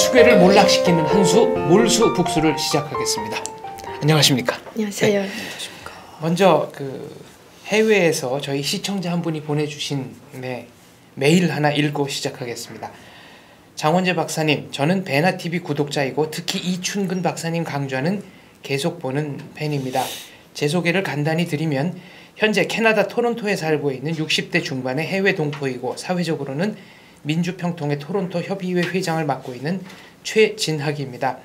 수괴를 몰락시키는 한수 몰수북수를 시작하겠습니다. 안녕하십니까? 안녕하세요. 네. 먼저 해외에서 저희 시청자 한 분이 보내주신 메일 하나 읽고 시작하겠습니다. 장원재 박사님, 저는 배나TV 구독자이고 특히 이춘근 박사님 강좌는 계속 보는 팬입니다. 제 소개를 간단히 드리면 현재 캐나다 토론토에 살고 있는 60대 중반의 해외 동포이고 사회적으로는 민주평통의 토론토 협의회 회장을 맡고 있는 최진학입니다.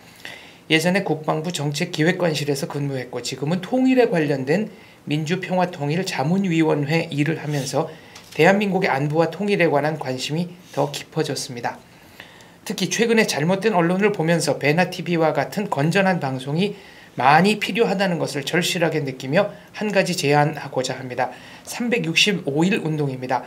예전에 국방부 정책기획관실에서 근무했고 지금은 통일에 관련된 민주평화통일 자문위원회 일을 하면서 대한민국의 안보와 통일에 관한 관심이 더 깊어졌습니다. 특히 최근에 잘못된 언론을 보면서 배나TV와 같은 건전한 방송이 많이 필요하다는 것을 절실하게 느끼며 한 가지 제안하고자 합니다. 365일 운동입니다.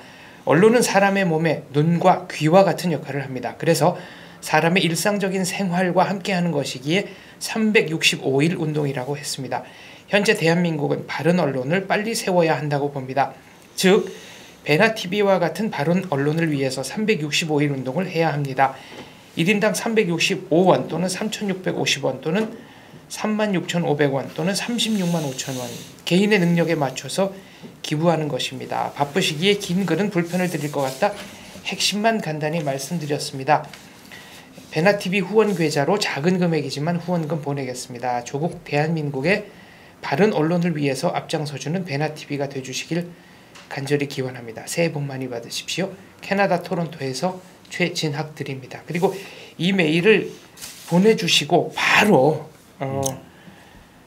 언론은 사람의 몸에 눈과 귀와 같은 역할을 합니다. 그래서 사람의 일상적인 생활과 함께하는 것이기에 365일 운동이라고 했습니다. 현재 대한민국은 바른 언론을 빨리 세워야 한다고 봅니다. 즉 배나TV와 같은 바른 언론을 위해서 365일 운동을 해야 합니다. 1인당 365원 또는 3,650원 또는 36,500원 또는 36만 5천원 개인의 능력에 맞춰서 기부하는 것입니다. 바쁘시기에 긴 글은 불편을 드릴 것 같다 핵심만 간단히 말씀드렸습니다. 배나TV 후원 계좌로 작은 금액이지만 후원금 보내겠습니다. 조국 대한민국의 바른 언론을 위해서 앞장서주는 배나TV가 되주시길 간절히 기원합니다. 새해 복 많이 받으십시오. 캐나다 토론토에서 최진학 드립니다. 그리고 이 메일을 보내주시고 바로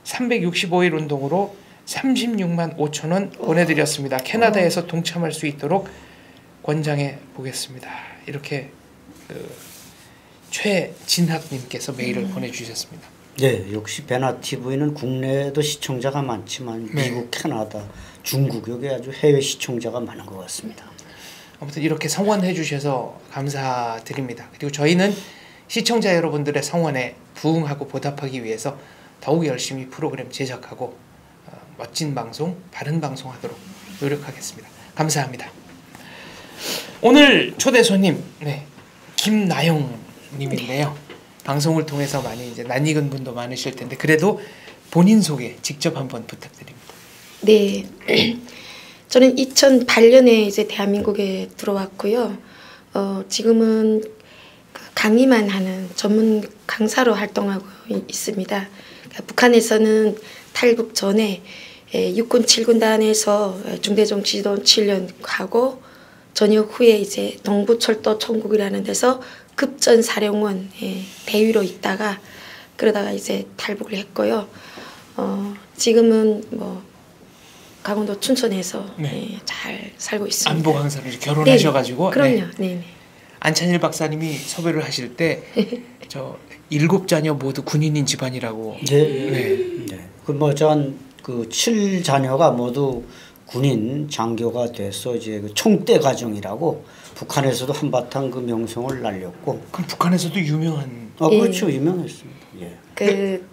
365일 운동으로 36만 5천원 보내드렸습니다. 캐나다에서 동참할 수 있도록 권장해 보겠습니다. 이렇게 최진학님께서 메일을 보내주셨습니다. 네, 역시 배나TV는 국내에도 시청자가 많지만 미국, 캐나다, 중국 여기 아주 해외 시청자가 많은 것 같습니다. 아무튼 이렇게 성원해 주셔서 감사드립니다. 그리고 저희는 시청자 여러분들의 성원에 부응하고 보답하기 위해서 더욱 열심히 프로그램 제작하고 멋진 방송, 바른 방송하도록 노력하겠습니다. 감사합니다. 오늘 초대 손님 김나영 님인데요. 방송을 통해서 많이 이제 낯익은 분도 많으실 텐데 그래도 본인 소개 직접 한번 부탁드립니다. 네. 저는 2008년에 이제 대한민국에 들어왔고요. 지금은 강의만 하는 전문 강사로 활동하고 있습니다. 그러니까 북한에서는 탈북 전에 육군 7군단에서 중대정치도 7년 하고 전역 후에 이제 동부철도 천국이라는 데서 급전사령원 대위로 있다가 그러다가 이제 탈북을 했고요. 지금은 뭐 강원도 춘천에서 잘 살고 있습니다. 안보 강사로 결혼하셔가지고. 네, 그럼요. 네. 안찬일 박사님이 섭외를 하실 때 저 7자녀 모두 군인인 집안이라고. 그 뭐 전 그 7자녀가 모두 군인 장교가 돼서 이제 그 총대 가정이라고 북한에서도 한바탕 그 명성을 날렸고. 그럼 북한에서도 유명한. 그렇죠, 유명했습니다.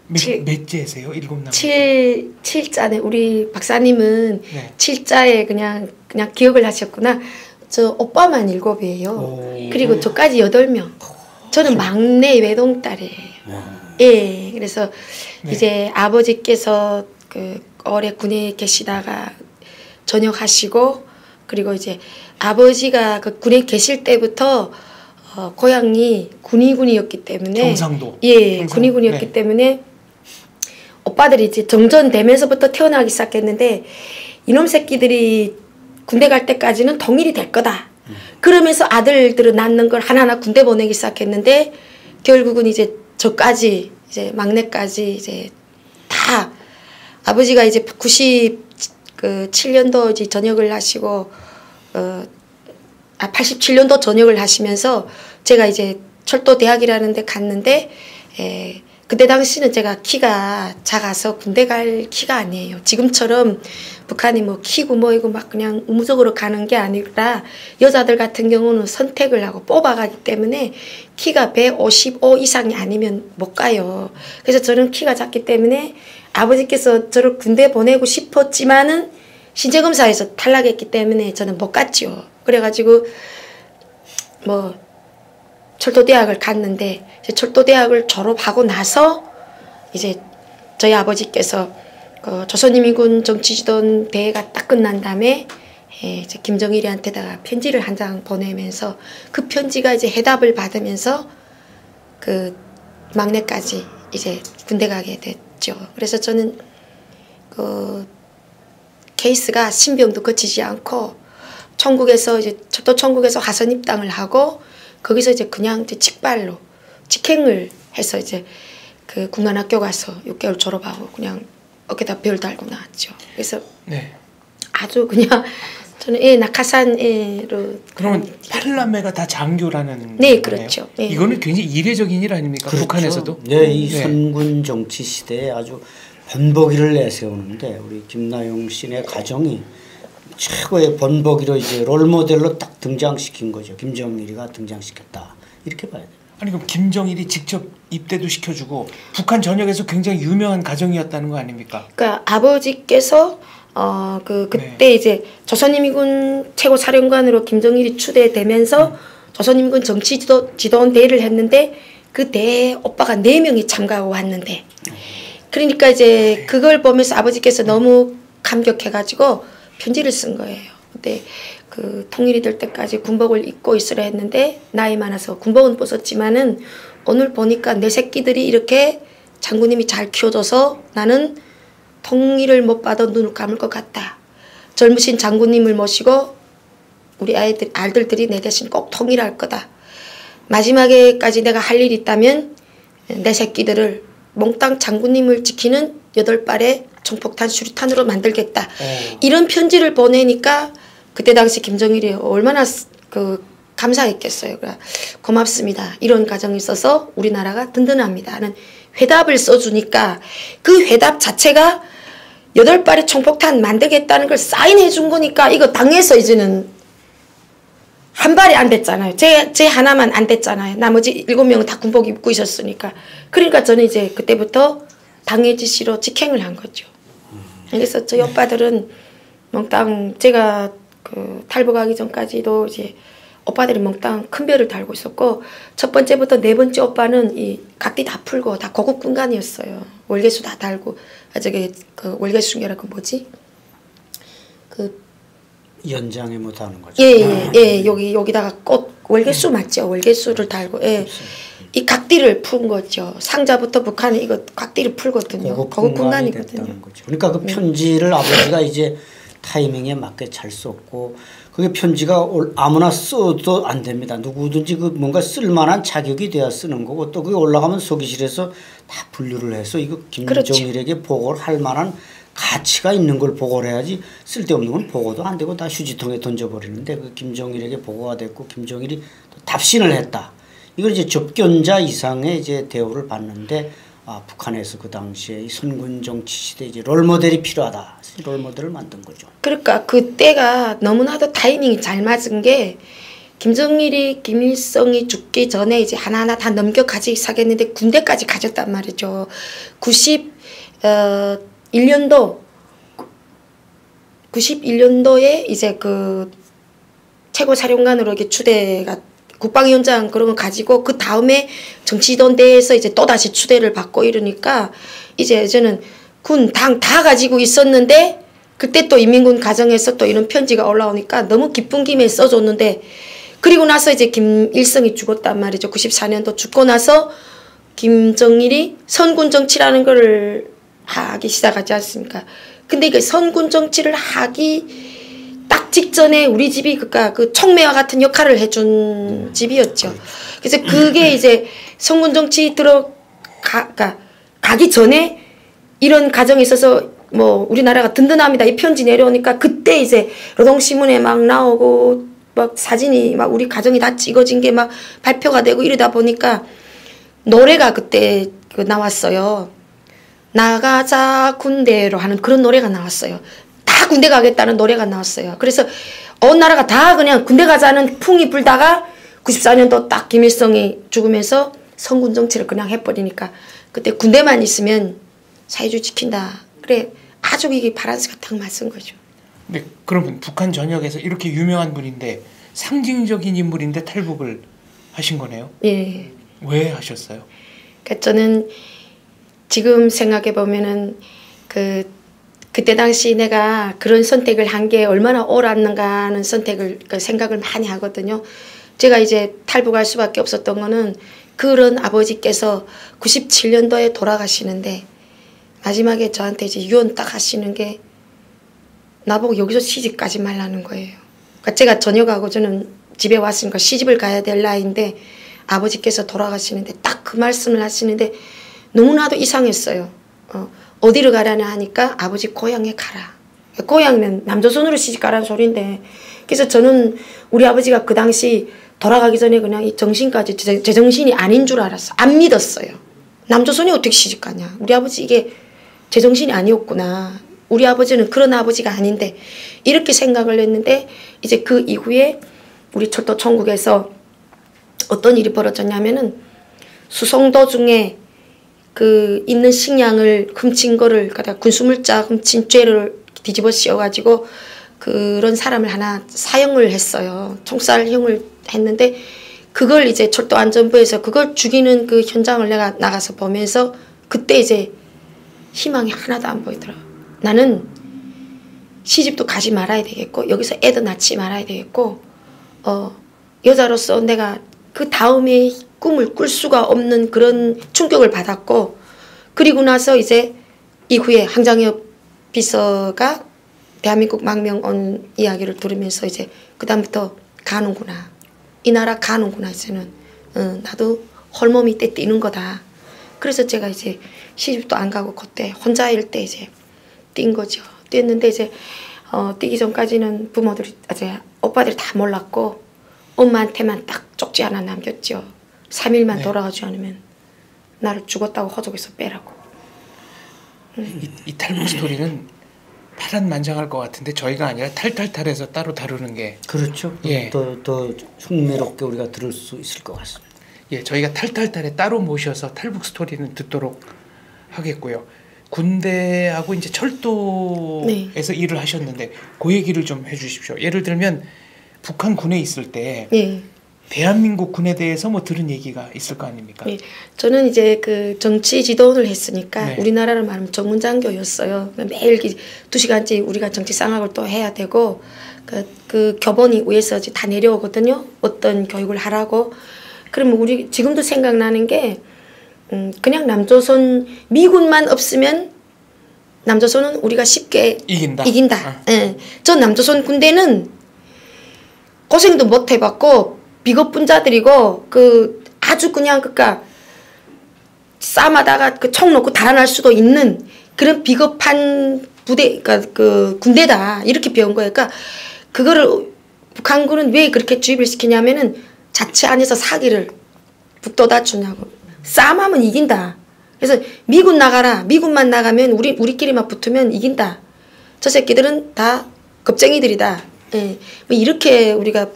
몇째세요? 7남매. 7자네. 우리 박사님은 7자에 그냥 기억을 하셨구나. 저 오빠만 7이에요. 그리고 저까지 8명. 저는 막내 외동딸이에요. 예. 그래서 이제 아버지께서 오래 군에 계시다가 전역하시고 그리고 이제 아버지가 군에 계실 때부터 고향이 군위군이었기 때문에 경상도. 군위군이었기 때문에 오빠들이 이제 정전되면서부터 태어나기 시작했는데 이놈 새끼들이 군대 갈 때까지는 통일이 될 거다. 그러면서 아들들을 낳는 걸 하나하나 군대 보내기 시작했는데 결국은 이제 저까지 이제 막내까지 이제 다 아버지가 이제 97년도 이제 전역을 하시고 87년도 전역을 하시면서 제가 이제 철도 대학이라는 데 갔는데 그때 당시는 제가 키가 작아서 군대 갈 키가 아니에요. 지금처럼 북한이 뭐 키고 뭐이고 막 그냥 우무적으로 가는 게 아니라 여자들 같은 경우는 선택을 하고 뽑아가기 때문에 키가 155 이상이 아니면 못 가요. 그래서 저는 키가 작기 때문에 아버지께서 저를 군대 보내고 싶었지만은 신체검사에서 탈락했기 때문에 저는 못 갔죠. 그래가지고 뭐 철도대학을 갔는데 이제 철도대학을 졸업하고 나서 이제 저희 아버지께서 그 조선인민군 정치지도원 대회가 딱 끝난 다음에 이제 김정일이한테다가 편지를 한 장 보내면서 그 편지가 이제 해답을 받으면서 그 막내까지 이제 군대 가게 됐죠. 그래서 저는 그 케이스가 신병도 거치지 않고 천국에서 이제 철도 천국에서 화선 입당을 하고 거기서 이제 그냥 이제 직발로 직행을 해서 이제 그 국민학교 가서 6개월 졸업하고 그냥 어깨다 별 달고 나왔죠. 그래서 네. 아주 그냥 저는 낙하산으로. 그러면 8남매가 다 장교라는. 네, 그렇죠. 네. 이거는 굉장히 이례적인 일 아닙니까? 그렇죠. 북한에서도. 네, 이 선군 정치 시대에 아주 번복이를 내세우는데 우리 김나영 씨네 가정이 최고의 번복이로 이제 롤모델로 딱 등장시킨 거죠. 김정일이가 등장시켰다. 이렇게 봐야 돼요. 아니 그럼 김정일이 직접 입대도 시켜주고 북한 전역에서 굉장히 유명한 가정이었다는 거 아닙니까? 그러니까 아버지께서 그때 네. 이제 조선인민군 최고 사령관으로 김정일이 추대되면서 조선인민군 정치지도원 대회를 했는데 그 대회에 오빠가 4명이 참가하고 왔는데 그러니까 이제 그걸 보면서 아버지께서 너무 감격해가지고 편지를 쓴 거예요. 근데 그 통일이 될 때까지 군복을 입고 있으려 했는데 나이 많아서 군복은 벗었지만은 오늘 보니까 내 새끼들이 이렇게 장군님이 잘 키워줘서 나는 통일을 못 받아 눈을 감을 것 같다. 젊으신 장군님을 모시고 우리 아들들이 내 대신 꼭 통일할 거다. 마지막에까지 내가 할 일이 있다면 내 새끼들을 몽땅 장군님을 지키는 8발의 총폭탄 수류탄으로 만들겠다. 이런 편지를 보내니까 그때 당시 김정일이 얼마나 감사했겠어요. 고맙습니다. 이런 가정이 있어서 우리나라가 든든합니다 하는 회답을 써주니까 그 회답 자체가 8발의 총폭탄 만들겠다는 걸 사인해 준 거니까 이거 당해서 이제는 한 발이 안 됐잖아요. 제 하나만 안 됐잖아요. 나머지 7명은 다 군복 입고 있었으니까. 그러니까 저는 이제 그때부터 당의 지시로 직행을 한 거죠. 그래서 저희 오빠들은 몽땅 제가 그 탈북하기 전까지도 이제 오빠들이 몽땅 큰 별을 달고 있었고 첫 번째부터 4번째 오빠는 이 각디 다 풀고 다 고급 군관이었어요. 월계수 다 달고 저게 그 월계수인가라 그 뭐지? 그 연장에 못 하는 거죠. 예, 여기다가 꽃 월계수 맞죠? 월계수를 달고 이 각디를 푼 거죠. 상자부터 북한은 이거 각디를 풀거든요. 고급 군관이거든요. 그러니까 그 편지를 아버지가 이제 타이밍에 맞게 잘 썼고 그게 편지가 아무나 써도 안 됩니다. 누구든지 그 뭔가 쓸만한 자격이 돼야 쓰는 거고 또 그게 올라가면 서기실에서 다 분류를 해서 이거 김정일에게 그렇죠. 보고를 할 만한 가치가 있는 걸 보고를 해야지 쓸데없는 건 보고도 안 되고 다 휴지통에 던져버리는데 그 김정일에게 보고가 됐고 김정일이 답신을 했다. 이걸 이제 접견자 이상의 이제 대우를 받는데 북한에서 그 당시에 이 선군 정치 시대 이제 롤모델이 필요하다. 롤모델을 만든 거죠. 그러니까 그때가 너무나도 타이밍이 잘 맞은 게 김정일이 김일성이 죽기 전에 이제 하나하나 다 넘겨가지 사겠는데 군대까지 가졌단 말이죠. 91년도에 이제 그 최고 사령관으로 이렇게 추대가 국방위원장 그런 거 가지고 그 다음에 정치지도원 대회에서 이제 또 다시 추대를 받고 이러니까 이제 저는 군, 당 다 가지고 있었는데 그때 또 인민군 가정에서 또 이런 편지가 올라오니까 너무 기쁜 김에 써줬는데 그리고 나서 이제 김일성이 죽었단 말이죠. 94년도 죽고 나서 김정일이 선군 정치라는 걸 하기 시작하지 않습니까? 근데 이게 선군 정치를 하기 딱 직전에 우리 집이 그러니까 그 촉매와 같은 역할을 해준 집이었죠. 그래서 그게 이제 선군 정치 가기 전에 이런 가정에 있어서 뭐 우리나라가 든든합니다. 이 편지 내려오니까 그때 이제 노동신문에 막 나오고 막 사진이 막 우리 가정이 다 찍어진 게 막 발표가 되고 이러다 보니까 노래가 그때 나왔어요. 나가자 군대로 하는 그런 노래가 나왔어요. 다 군대 가겠다는 노래가 나왔어요. 그래서 온 나라가 다 그냥 군대 가자는 풍이 불다가 94년도 딱 김일성이 죽으면서 선군 정치를 그냥 해버리니까 그때 군대만 있으면 사회주의 지킨다. 그래 아주 이게 바란스가 딱 맞은 거죠. 네, 그러면 북한 전역에서 이렇게 유명한 분인데 상징적인 인물인데 탈북을 하신 거네요. 예. 왜 하셨어요? 그러니까 저는 지금 생각해 보면은 그때 당시 내가 그런 선택을 한 게 얼마나 옳았는가 하는 생각을 많이 하거든요. 제가 이제 탈북할 수밖에 없었던 거는 그런 아버지께서 97년도에 돌아가시는데 마지막에 저한테 이제 유언 딱 하시는 게 나보고 여기서 시집 가지 말라는 거예요. 그러니까 제가 전역하고 저는 집에 왔으니까 시집을 가야 될 나이인데 아버지께서 돌아가시는데 딱 그 말씀을 하시는데 너무나도 이상했어요. 어디로 가라냐 하니까 아버지 고향에 가라. 고향은 남조선으로 시집 가라는 소리인데 그래서 저는 우리 아버지가 그 당시 돌아가기 전에 그냥 이 정신까지 제정신이 아닌 줄 알았어. 안 믿었어요. 남조선이 어떻게 시집 가냐. 우리 아버지 이게 제정신이 아니었구나. 우리 아버지는 그런 아버지가 아닌데 이렇게 생각을 했는데 이제 그 이후에 우리 철도 천국에서 어떤 일이 벌어졌냐면은 수송도 중에 그 있는 식량을 훔친 거를 갖다 군수물자 훔친 죄를 뒤집어 씌워가지고 그런 사람을 하나 사형을 했어요. 총살형을 했는데 그걸 이제 철도안전부에서 그걸 죽이는 그 현장을 내가 나가서 보면서 그때 이제 희망이 하나도 안 보이더라. 나는 시집도 가지 말아야 되겠고 여기서 애도 낳지 말아야 되겠고 여자로서 내가 그 다음에 꿈을 꿀 수가 없는 그런 충격을 받았고 그리고 나서 이제 이후에 항장혁 비서가 대한민국 망명온 이야기를 들으면서 이제 그다음부터 가는구나. 이 나라 가는구나. 이제는 나도 헐몸이 때 뛰는 거다. 그래서 제가 이제 시집도 안 가고 그때 혼자일 때 이제 뛴 거죠. 뛰었는데 이제 뛰기 전까지는 부모들이 이제 오빠들이 다 몰랐고 엄마한테만 딱 쪽지 하나 남겼죠. 3일만 네. 돌아가지 않으면 나를 죽었다고 호적에서 빼라고. 이 탈북 스토리는 파란만장할 것 같은데 저희가 아니라 탈탈탈해서 따로 다루는 게 그렇죠. 예. 더 흥미롭게 우리가 들을 수 있을 것 같습니다. 예, 저희가 탈탈탈에 따로 모셔서 탈북 스토리는 듣도록 하겠고요. 군대하고 이제 철도에서 네. 일을 하셨는데 그 얘기를 좀 해주십시오. 예를 들면 북한 군에 있을 때 네. 대한민국 군에 대해서 뭐 들은 얘기가 있을 거 아닙니까? 네. 저는 이제 그 정치 지도원을 했으니까 네. 우리나라를 말하면 전문장교였어요. 매일 2시간째 우리가 정치 쌍학을 또 해야 되고 그 교본이 위에서 이제 다 내려오거든요. 어떤 교육을 하라고. 그러면 우리 지금도 생각나는 게 그냥 남조선 미군만 없으면 남조선은 우리가 쉽게 이긴다. 예. 저 남조선 군대는 고생도 못 해봤고 비겁분자들이고 그 아주 그냥 그니까 싸움하다가 그 총 놓고 달아날 수도 있는 그런 비겁한 부대, 그러니까 그 군대다 이렇게 배운 거예요. 그러니까 그거를 북한군은 왜 그렇게 주입을 시키냐면은 자체 안에서 사기를 북돋아 주냐고. 싸움하면 이긴다. 그래서 미군 나가라. 미군만 나가면 우리끼리만 붙으면 이긴다. 저 새끼들은 다 겁쟁이들이다. 예. 뭐 이렇게 우리가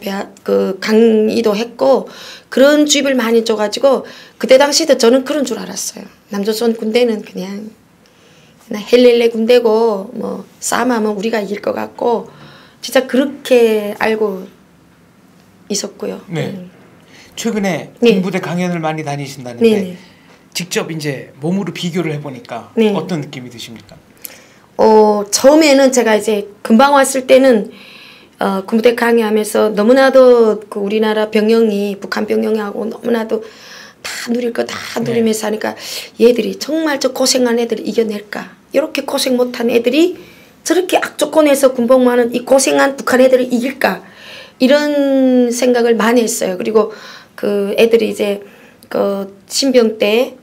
강의도 했고 그런 주입을 많이 줘가지고 그때 당시도 저는 그런 줄 알았어요. 남조선 군대는 그냥 헬렐레 군대고 뭐 싸움하면 우리가 이길 것 같고 진짜 그렇게 알고 있었고요. 네. 최근에 네. 군부대 강연을 많이 다니신다는데 네네. 직접 이제 몸으로 비교를 해보니까 네. 어떤 느낌이 드십니까? 처음에는 제가 이제 금방 왔을 때는 군부대 강의하면서 너무나도 그 우리나라 병영이 북한 병영하고 너무나도 다 누릴 거 다 누리면서 하니까 얘들이 정말 저 고생한 애들을 이겨낼까? 이렇게 고생 못한 애들이 저렇게 악조건에서 군복무하는 이 고생한 북한 애들을 이길까? 이런 생각을 많이 했어요. 그리고 그 애들이 이제 그 신병 때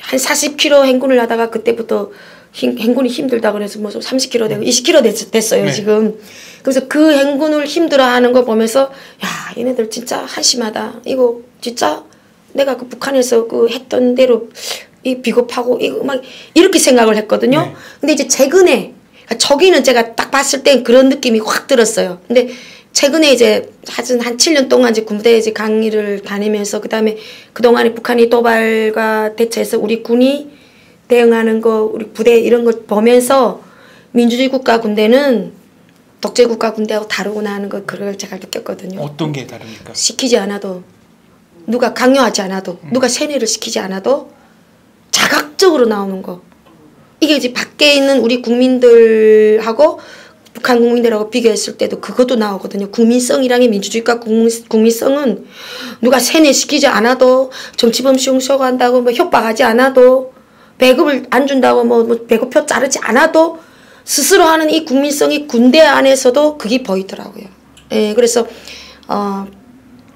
한 40km 행군을 하다가 그때부터 행군이 힘들다 그래서 뭐 30km 되고 20km 됐어요. 네. 지금. 그래서 그 행군을 힘들어하는 거 보면서 야 얘네들 진짜 한심하다. 이거 진짜 내가 그 북한에서 그 했던 대로 이 비겁하고 이거 막 이렇게 생각을 했거든요. 네. 근데 이제 최근에 저기는 제가 딱 봤을 땐 그런 느낌이 확 들었어요. 근데 최근에 이제 한 7년 동안 이제 군부대 이제 강의를 다니면서 그다음에 그동안에 북한이 도발과 대처해서 우리 군이 대응하는 거 우리 부대 이런 걸 보면서 민주주의 국가 군대는 독재 국가 군대하고 다르구나 하는 거 그걸 제가 느꼈거든요. 어떤 게 다릅니까? 시키지 않아도 누가 강요하지 않아도 누가 세뇌를 시키지 않아도 자각적으로 나오는 거. 이게 이제 밖에 있는 우리 국민들하고 북한 국민들하고 비교했을 때도 그것도 나오거든요. 국민성이랑의 민주주의과 국민성은 누가 세뇌시키지 않아도 정치범 시용소한다고 뭐 협박하지 않아도 배급을 안 준다고 뭐 배급표 자르지 않아도 스스로 하는 이 국민성이 군대 안에서도 그게 보이더라고요. 예, 그래서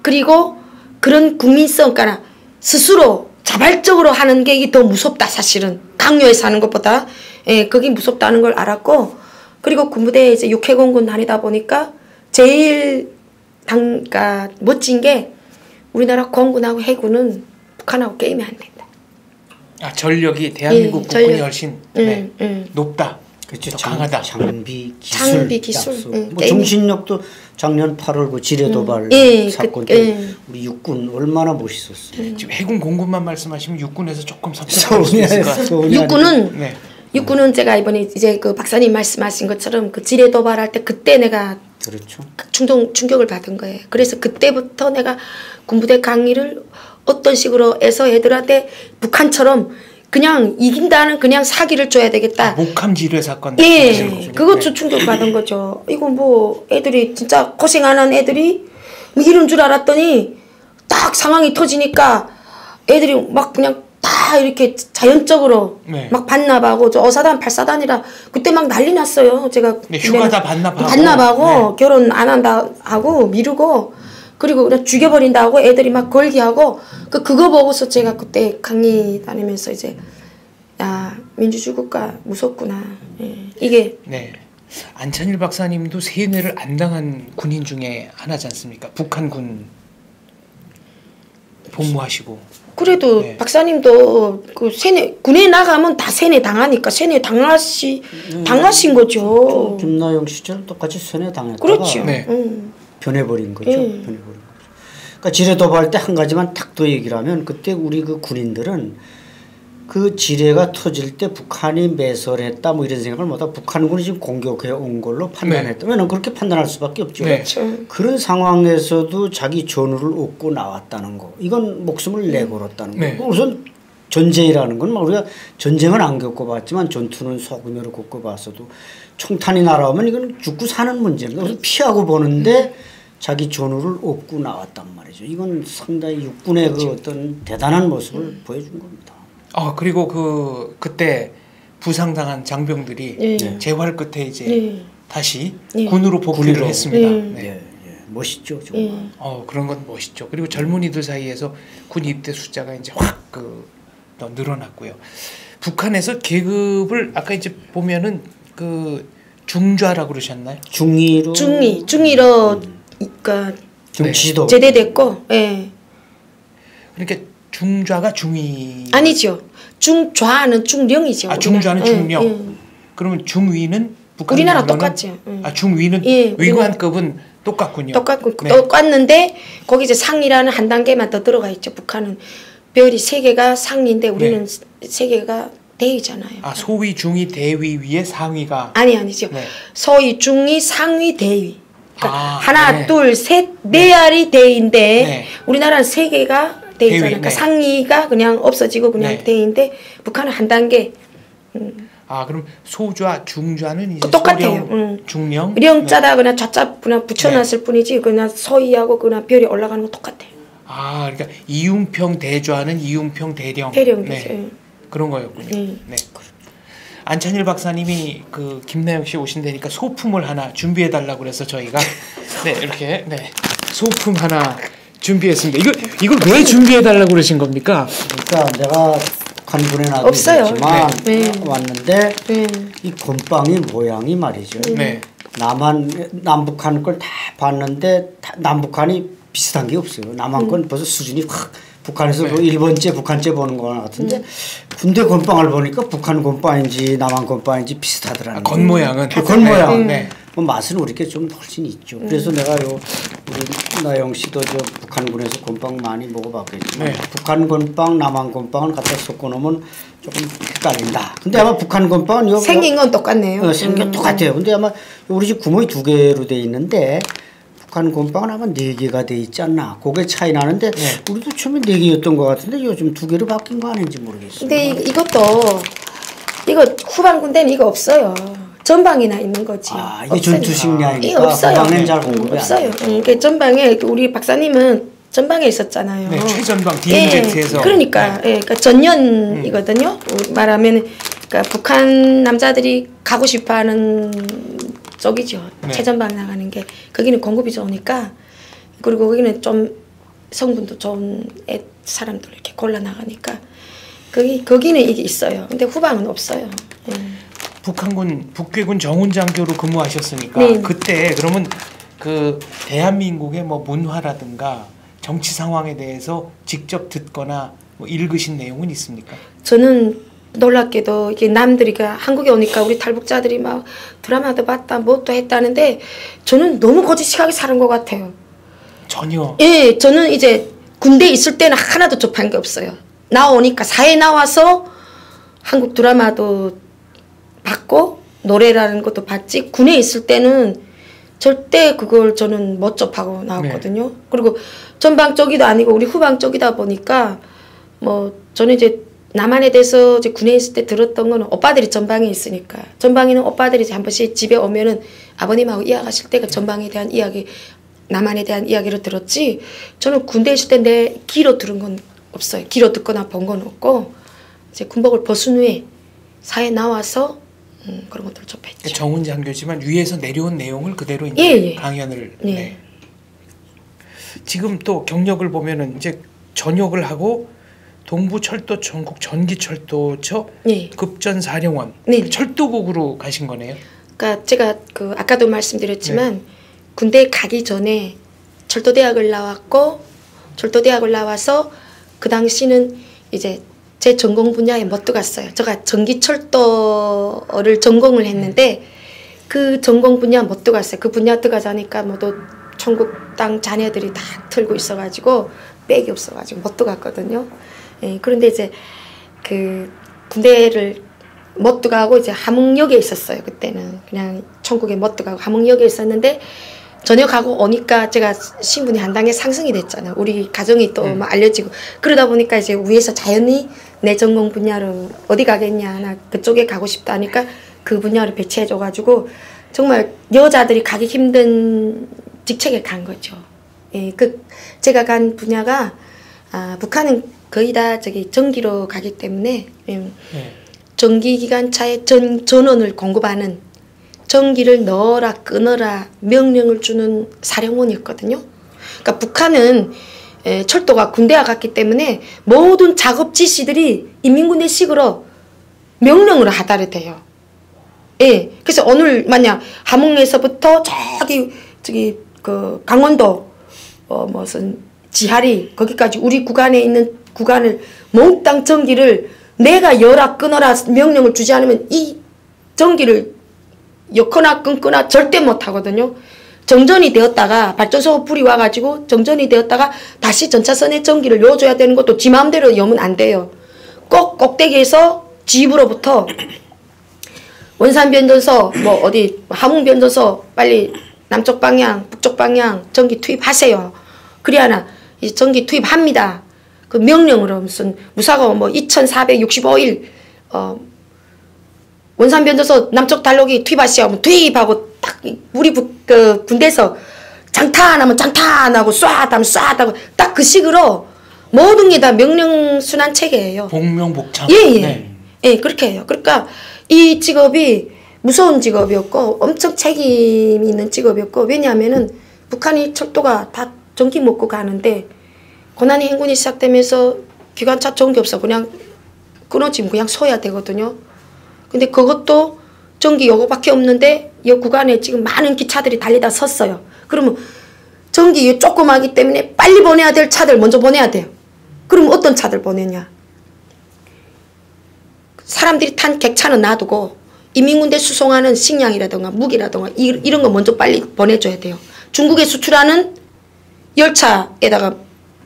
그리고 그런 국민성, 그러니까 스스로 자발적으로 하는 게 이게 더 무섭다 사실은 강요해서 하는 것보다 예, 그게 무섭다는 걸 알았고 그리고 군부대에 이제 육해공군 다니다 보니까 제일 그러니까 멋진 게 우리나라 공군하고 해군은 북한하고 게임이 안 된다. 아 전력이 대한민국 예, 국군이 훨씬 네, 높다. 그렇죠. 강하다. 장비 기술, 기술. 뭐 정신력도 작년 8월 그 지뢰 도발 사건 때 우리 육군 얼마나 멋있었어요. 지금 해군 공군만 말씀하시면 육군에서 조금 섭섭할 수 있을 것 같아요. 육군은 네. 육군은 제가 이번에 이제 그 박사님 말씀하신 것처럼 그 지뢰 도발할 때 그때 내가 그렇죠. 충격을 받은 거예요. 그래서 그때부터 내가 군부대 강의를 어떤 식으로 해서 애들한테 북한처럼 그냥 이긴다는 그냥 사기를 줘야 되겠다. 목함 지뢰 사건. 예, 그것도 충격받은 거죠. 이거 뭐 애들이 진짜 고생 안 한 애들이 뭐 이런 줄 알았더니 딱 상황이 터지니까 애들이 막 그냥 다 이렇게 자연적으로 네. 막 반납하고 저 어사단 8사단이라 그때 막 난리 났어요. 제가 네, 휴가 다 반납하고 반납하고 결혼 안 한다 하고 미루고 그리고 그냥 죽여버린다고 애들이 막 걸기하고 그거 보고서 제가 그때 강의 다니면서 이제 야 민주주의 국가 무섭구나. 예. 이게 네. 안찬일 박사님도 세뇌를 안 당한 군인 중에 하나지 않습니까? 북한군 복무하시고. 그래도 네. 박사님도 그 세뇌 군에 나가면 다 세뇌 당하니까 세뇌 당하신 거죠. 김나영 시절 똑같이 세뇌 당했다가 그렇죠. 네. 변해버린 거죠. 변해버린 거죠. 그러니까 지뢰 도발할 때 한 가지만 탁 더 얘기를 하면 그때 우리 그 군인들은 그 지뢰가 터질 때 북한이 매설했다 뭐 이런 생각을 못하고 북한군이 지금 공격해 온 걸로 판단했다. 네. 왜냐면 그렇게 판단할 수밖에 없죠. 네. 그런 상황에서도 자기 전우를 얻고 나왔다는 거. 이건 목숨을 내걸었다는 네. 거. 우선 전쟁이라는 건 우리가 전쟁은 안 겪어봤지만 전투는 소규모로 겪어봤어도 총탄이 날아오면 이건 죽고 사는 문제입니다. 그래서 피하고 보는데 자기 전우를 얻고 나왔단 말이죠. 이건 상당히 육군의 그 어떤 대단한 모습을 보여준 겁니다. 그리고 그때 부상당한 장병들이 재활 끝에 이제 다시 군으로 복귀를 했습니다. 네. 멋있죠, 정말. 그런 건 멋있죠. 그리고 젊은이들 사이에서 군 입대 숫자가 이제 확 더 늘어났고요. 북한에서 계급을 아까 이제 보면은 그 중좌라고 그러셨나요? 중위로 그러니까 정치도 제대됐고, 예. 그러니까 중좌가 중위 아니죠. 중좌는 중령이죠. 중좌는 중령. 그러면 중위는 북한 우리나라 똑같죠. 중위는 위관급은 똑같군요. 똑같는데 거기 이제 상위라는 한 단계만 더 들어가 있죠. 북한은 별이 3개가 상위인데 우리는 3개가 대위잖아요. 소위, 중위, 대위 위에 상위가 아니죠. 네. 소위, 중위, 상위, 대위. 그러니까 하나, 네. 둘, 셋, 네 알이 대위인데 우리나라는 3개가 대위잖아요. 그러니까 상위가 그냥 없어지고 그냥 대위인데 북한은 한 단계. 그럼 소좌, 중좌는 이제 똑같아요. 소령, 중령. 령자다 그냥 좌자 그냥 붙여놨을 뿐이지 그냥 서위하고 그냥 별이 올라가는 거 똑같아요. 그러니까 이웅평 대좌는 이웅평 대령. 대령이죠. 그런 거였군요. 네. 안찬일 박사님이 그 김나영 씨 오신다니까 소품을 하나 준비해 달라고 그래서 저희가 이렇게 소품 하나 준비했습니다. 이걸 왜 준비해 달라고 그러신 겁니까? 그러니까 내가 북한군에 나도 있었지만 왔는데 이 곰빵이 모양이 말이죠. 남북한 걸 다 봤는데 남북한이 비슷한 게 없어요. 남한 건 벌써 수준이 확 북한에서 그 1번째 북한째 보는 거 같은데 군대 곰빵을 보니까 북한 곰빵인지 남한 곰빵인지 비슷하더라고요. 겉모양은 겉모양. 뭐 맛은 우리께 좀 훨씬 있죠. 그래서 내가 우리 나영 씨도 북한군에서 곰빵 많이 먹어봤겠지만 북한 곰빵, 남한 곰빵을 갖다 섞어 놓으면 조금 헷갈린다. 근데 아마 북한 곰빵은 생긴 건 똑같네요. 생긴 건 똑같아요. 근데 아마 우리 집 구멍이 2개로 돼 있는데 북한 군방은 아마 4개가 돼 있지 않나. 그게 차이 나는데 네. 우리도 처음에 4개였던 것 같은데 요즘 2개로 바뀐 거 아닌지 모르겠어요. 근데 이것도 이거 후방 군대는 이거 없어요. 전방이나 있는 거지. 아, 이게 전투식량이니까 이게 없어요. 후방엔 잘 공급이 안 없어요. 돼요. 그 전방에 우리 박사님은 전방에 있었잖아요. 네, 최전방 DMZ에서. 그러니까, 그러니까 전년이거든요. 말하면 그러니까 북한 남자들이 가고 싶어하는 쪽이죠. 네. 최전방 나가는 게 거기는 공급이 좋으니까 그리고 거기는 좀 성분도 좋은 사람들 이렇게 골라 나가니까 거기는 이게 있어요. 근데 후방은 없어요. 북한군 북괴군 정훈장교로 근무하셨으니까 네. 그때 그러면 그 대한민국의 뭐 문화라든가 정치 상황에 대해서 직접 듣거나 뭐 읽으신 내용은 있습니까? 저는 놀랍게도 이게 남들이가 한국에 오니까 우리 탈북자들이 막 드라마도 봤다 뭐 또 했다는데 저는 너무 거짓식하게 사는 것 같아요. 전혀. 예, 저는 이제 군대에 있을 때는 하나도 접한 게 없어요. 나오니까 사회 나와서 한국 드라마도 봤고 노래라는 것도 봤지 군에 있을 때는 절대 그걸 저는 못 접하고 나왔거든요. 네. 그리고 전방 쪽이도 아니고 우리 후방 쪽이다 보니까 뭐 저는 이제 남한에 대해서 이제 군에 있을 때 들었던 거는 오빠들이 전방에 있으니까 전방에는 오빠들이 이제 한 번씩 집에 오면은 아버님하고 이야기하실 때가 전방에 대한 이야기 남한에 대한 이야기를 들었지 저는 군대에 있을 때 내 귀로 들은 건 없어요. 귀로 듣거나 본 건 없고 이제 군복을 벗은 후에 사회에 나와서 그런 것들을 접했죠. 정훈장교지만 위에서 내려온 내용을 그대로 이제 예. 강연을. 예. 네. 지금 또 경력을 보면은 이제 전역을 하고 동부철도 전국 전기철도처 예. 급전사령원 네. 철도국으로 가신 거네요. 그러니까 제가 그 아까도 말씀드렸지만 군대 가기 전에 철도대학을 나왔고 철도대학을 나와서 그 당시는 이제 제 전공 분야에 못 들어갔어요. 제가 전기철도를 전공을 했는데 그 전공 분야 못 들어갔어요. 그 분야 들어가자니까 뭐또 천국 땅 자녀들이 다 틀고 있어가지고 백이 없어가지고 못 들어갔거든요. 예, 그런데 이제 그 군대를 못 들어가고 이제 함흥역에 있었어요. 그때는 그냥 천국에 못 들어가고 함흥역에 있었는데 전역하고 오니까 제가 신분이 한 단계 상승이 됐잖아요. 우리 가정이 또 막 알려지고 그러다 보니까 이제 위에서 자연히 내 전공 분야로 어디 가겠냐 나 그쪽에 가고 싶다 하니까 그 분야를 배치해줘가지고 정말 여자들이 가기 힘든 직책에 간 거죠. 예, 그 제가 간 분야가 북한은 거의 다 저기 전기로 가기 때문에 전기 기관차에 전원을 공급하는 전기를 넣어라 끊어라 명령을 주는 사령원이었거든요. 그러니까 북한은 철도가 군대와 같기 때문에 모든 작업 지시들이 인민군대식으로 명령으로 하달이 돼요. 예. 그래서 오늘 만약 함흥에서부터 저기 그 강원도 무슨 지하리 거기까지 우리 구간에 있는 구간을 몽땅 전기를 내가 열어 끊어라 명령을 주지 않으면 이 전기를 엮거나 끊거나 절대 못 하거든요. 정전이 되었다가 발전소 불이 와가지고 정전이 되었다가 다시 전차선에 전기를 넣어줘야 되는 것도 지 마음대로 여면 안 돼요. 꼭 꼭대기에서 집으로부터 원산변전소 뭐 어디 함흥변전소 빨리 남쪽 방향 북쪽 방향 전기 투입하세요. 그래야 이 전기 투입합니다. 그 명령으로 무슨 무사고 뭐 2465일 원산변전소 남쪽 달로기 투입하시오. 투입하고 딱 우리 그 군대에서 장탄하면 장탄하고 쏴하면 쏴하고 딱 그 식으로 모든 게 다 명령 순환 체계예요. 복명복창. 예예. 네. 예, 그렇게 해요. 그러니까 이 직업이 무서운 직업이었고 엄청 책임이 있는 직업이었고 왜냐하면은 북한이 철도가 다 전기 먹고 가는데 고난의 행군이 시작되면서 기관차 전기 없어 그냥 끊어지면 그냥 서야 되거든요. 근데 그것도 전기 요거밖에 없는데 이 구간에 지금 많은 기차들이 달리다 섰어요. 그러면 전기 조그마하기 때문에 빨리 보내야 될 차들 먼저 보내야 돼요. 그럼 어떤 차들 보내냐? 사람들이 탄 객차는 놔두고 인민군대 수송하는 식량이라든가 무기라든가 이런 거 먼저 빨리 보내줘야 돼요. 중국에 수출하는 열차에다가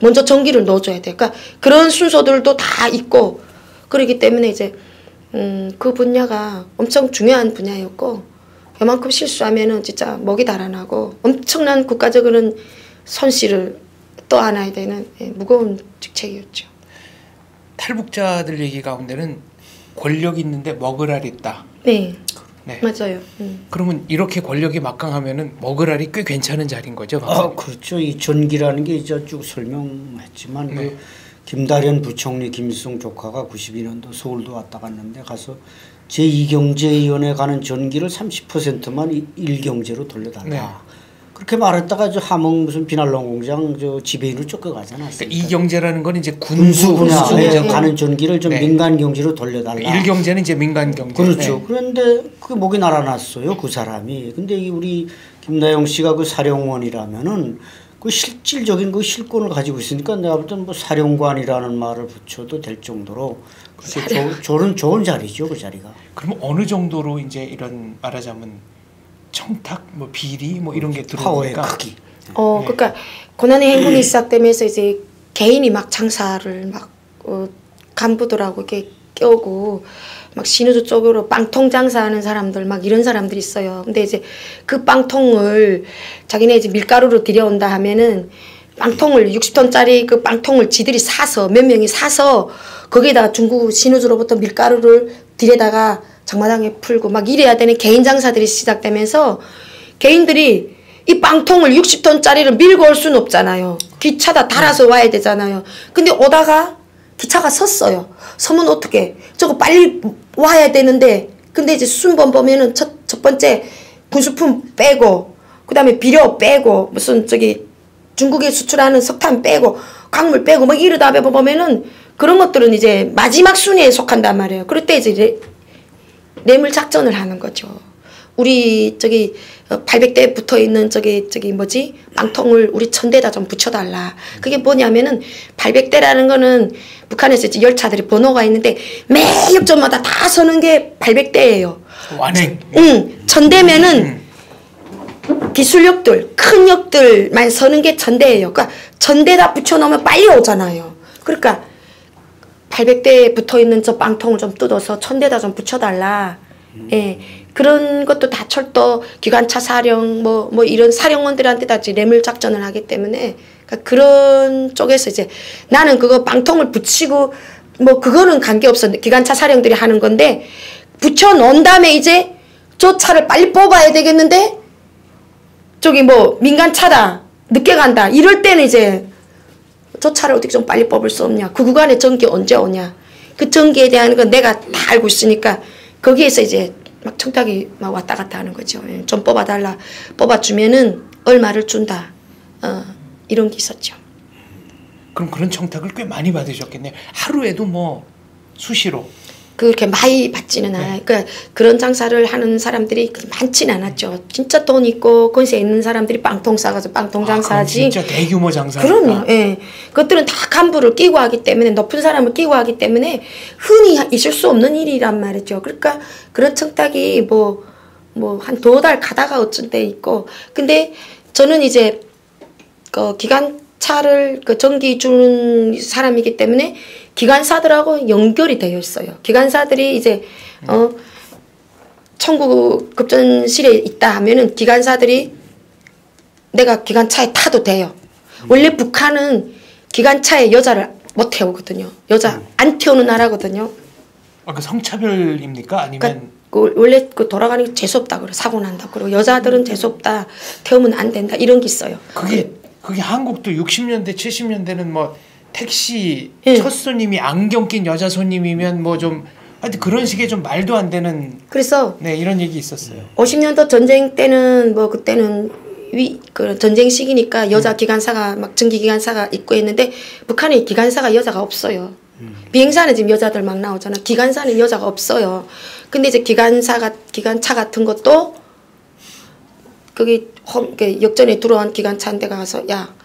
먼저 전기를 넣어줘야 돼요. 그러니까 그런 순서들도 다 있고 그렇기 때문에 이제 그 분야가 엄청 중요한 분야였고 요만큼 실수하면은 진짜 목이 달아나고 엄청난 국가적으로는 손실을 또 안아야 되는 무거운 직책이었죠. 탈북자들 얘기 가운데는 권력이 있는데 먹을 알이 있다. 네, 네. 맞아요. 그러면 이렇게 권력이 막강하면은 먹을 알이 꽤 괜찮은 자리인 거죠, 박사님? 그렇죠. 이 전기라는 게 이제 쭉 설명했지만 네. 그 김다련 부총리 김일성 조카가 92년도 서울도 왔다 갔는데 가서 제2경제위원회 가는 전기를 30%만 일경제로 돌려달라. 네. 그렇게 말했다가 저 함흥 무슨 비난로 공장 저 지배인을 쫓겨가잖아. 그러니까 이 경제라는 건 이제 군수 분야에 네. 가는 전기를 좀 네. 민간 경제로 돌려달라. 일경제는 이제 민간 경제. 그렇죠. 네. 그런데 그 목이 날아났어요. 그 사람이. 근데 이 우리 김나영 씨가 그 사령원이라면은 그 실질적인 그 실권을 가지고 있으니까 내가 볼 때는 뭐 사령관이라는 말을 붙여도 될 정도로 저는 좋은 자리죠. 그 자리가. 그럼 어느 정도로 이제 이런 말하자면 청탁, 뭐 비리, 뭐 이런 게 파워의 들어오니까 크기. 그러니까 고난의 행군이 시작되면서 이제 개인이 막 장사를 막 간부들하고 이렇게 껴고 막 신우주 쪽으로 빵통 장사하는 사람들 막 이런 사람들이 있어요. 근데 이제 그 빵통을 자기네 이제 밀가루로 들여온다 하면은 빵통을 60톤짜리 그 빵통을 지들이 사서 몇 명이 사서 거기에다가 중국 신우주로부터 밀가루를 들여다가 장마당에 풀고 막 이래야 되는 개인 장사들이 시작되면서 개인들이 이 빵통을 60톤짜리를 밀고 올 수는 없잖아요. 기차다 달아서 와야 되잖아요. 근데 오다가 기차가 섰어요. 서면 어떻게? 저거 빨리 와야 되는데 근데 이제 순번 보면은 첫 번째 군수품 빼고 그 다음에 비료 빼고 무슨 저기 중국에 수출하는 석탄 빼고 광물 빼고 막 이러다 보면은 그런 것들은 이제 마지막 순위에 속한단 말이에요. 그럴 때 이제 뇌물 작전을 하는 거죠. 우리 저기 800대 붙어 있는 저기 뭐지 빵통을 우리 1000대다 좀 붙여달라. 그게 뭐냐면은 800대라는 거는 북한에서 이제 열차들이 번호가 있는데 매 역전마다 다 서는 게 800대예요. 완행. 1000대면은 기술력들 큰 역들만 서는 게 1000대예요. 그러니까 1000대다 붙여놓으면 빨리 오잖아요. 그러니까 800대에 붙어있는 저 빵통을 좀 뜯어서 1000대다 좀 붙여달라. 예. 그런 것도 다 철도 기관차 사령 뭐 이런 사령원들한테 다 뇌물 작전을 하기 때문에 그러니까 그런 쪽에서 이제 나는 그거 빵통을 붙이고 뭐 그거는 관계없어. 기관차 사령들이 하는 건데 붙여 놓은 다음에 이제 저 차를 빨리 뽑아야 되겠는데 저기 뭐 민간 차다 늦게 간다 이럴 때는 이제 저 차를 어떻게 좀 빨리 뽑을 수 없냐. 그 구간에 전기 언제 오냐. 그 전기에 대한 건 내가 다 알고 있으니까 거기에서 이제 막 청탁이 막 왔다 갔다 하는 거죠. 좀 뽑아달라. 뽑아주면은 얼마를 준다. 이런 게 있었죠. 그럼 그런 청탁을 꽤 많이 받으셨겠네요. 하루에도 뭐 수시로. 그렇게 많이 받지는 않아요. 그러니까 그런 장사를 하는 사람들이 많지는 않았죠. 진짜 돈 있고 권세 있는 사람들이 빵통 싸가지고 빵통 장사하지. 진짜 대규모 장사. 그럼요. 예. 그것들은 다 간부를 끼고 하기 때문에 높은 사람을 끼고 하기 때문에 흔히 있을 수 없는 일이란 말이죠. 그러니까 그런 청탁이 뭐 한 2달 가다가 어쩐 때 있고. 근데 저는 이제 그 기관차를 그 전기 주는 사람이기 때문에 기관사들하고 연결이 되어 있어요. 기관사들이 이제 청구 급전실에 있다 하면은 기관사들이 내가 기관차에 타도 돼요. 원래 북한은 기관차에 여자를 못 태우거든요. 여자 안 태우는 나라거든요. 그 성차별입니까? 아니면 그러니까 원래 그 돌아가는 게 재수없다 그래. 사고 난다 그러고 여자들은 재수없다. 태우면 안 된다. 이런 게 있어요. 그게 한국도 60년대 70년대는 뭐 택시 예. 첫 손님이 안경 낀 여자 손님이면 뭐 좀 하여튼 그런 식의 좀 말도 안 되는 그래서 네 이런 얘기 있었어요. 50년도 전쟁 때는 뭐 그때는 그 전쟁 시기니까 여자 기관사가 막 전기 기관사가 있고 했는데 북한에 기관사가 여자가 없어요. 비행사는 지금 여자들 막 나오잖아. 기관사는 여자가 없어요. 근데 이제 기관차 같은 것도 거기 역전에 들어온 기관차인데 가서 야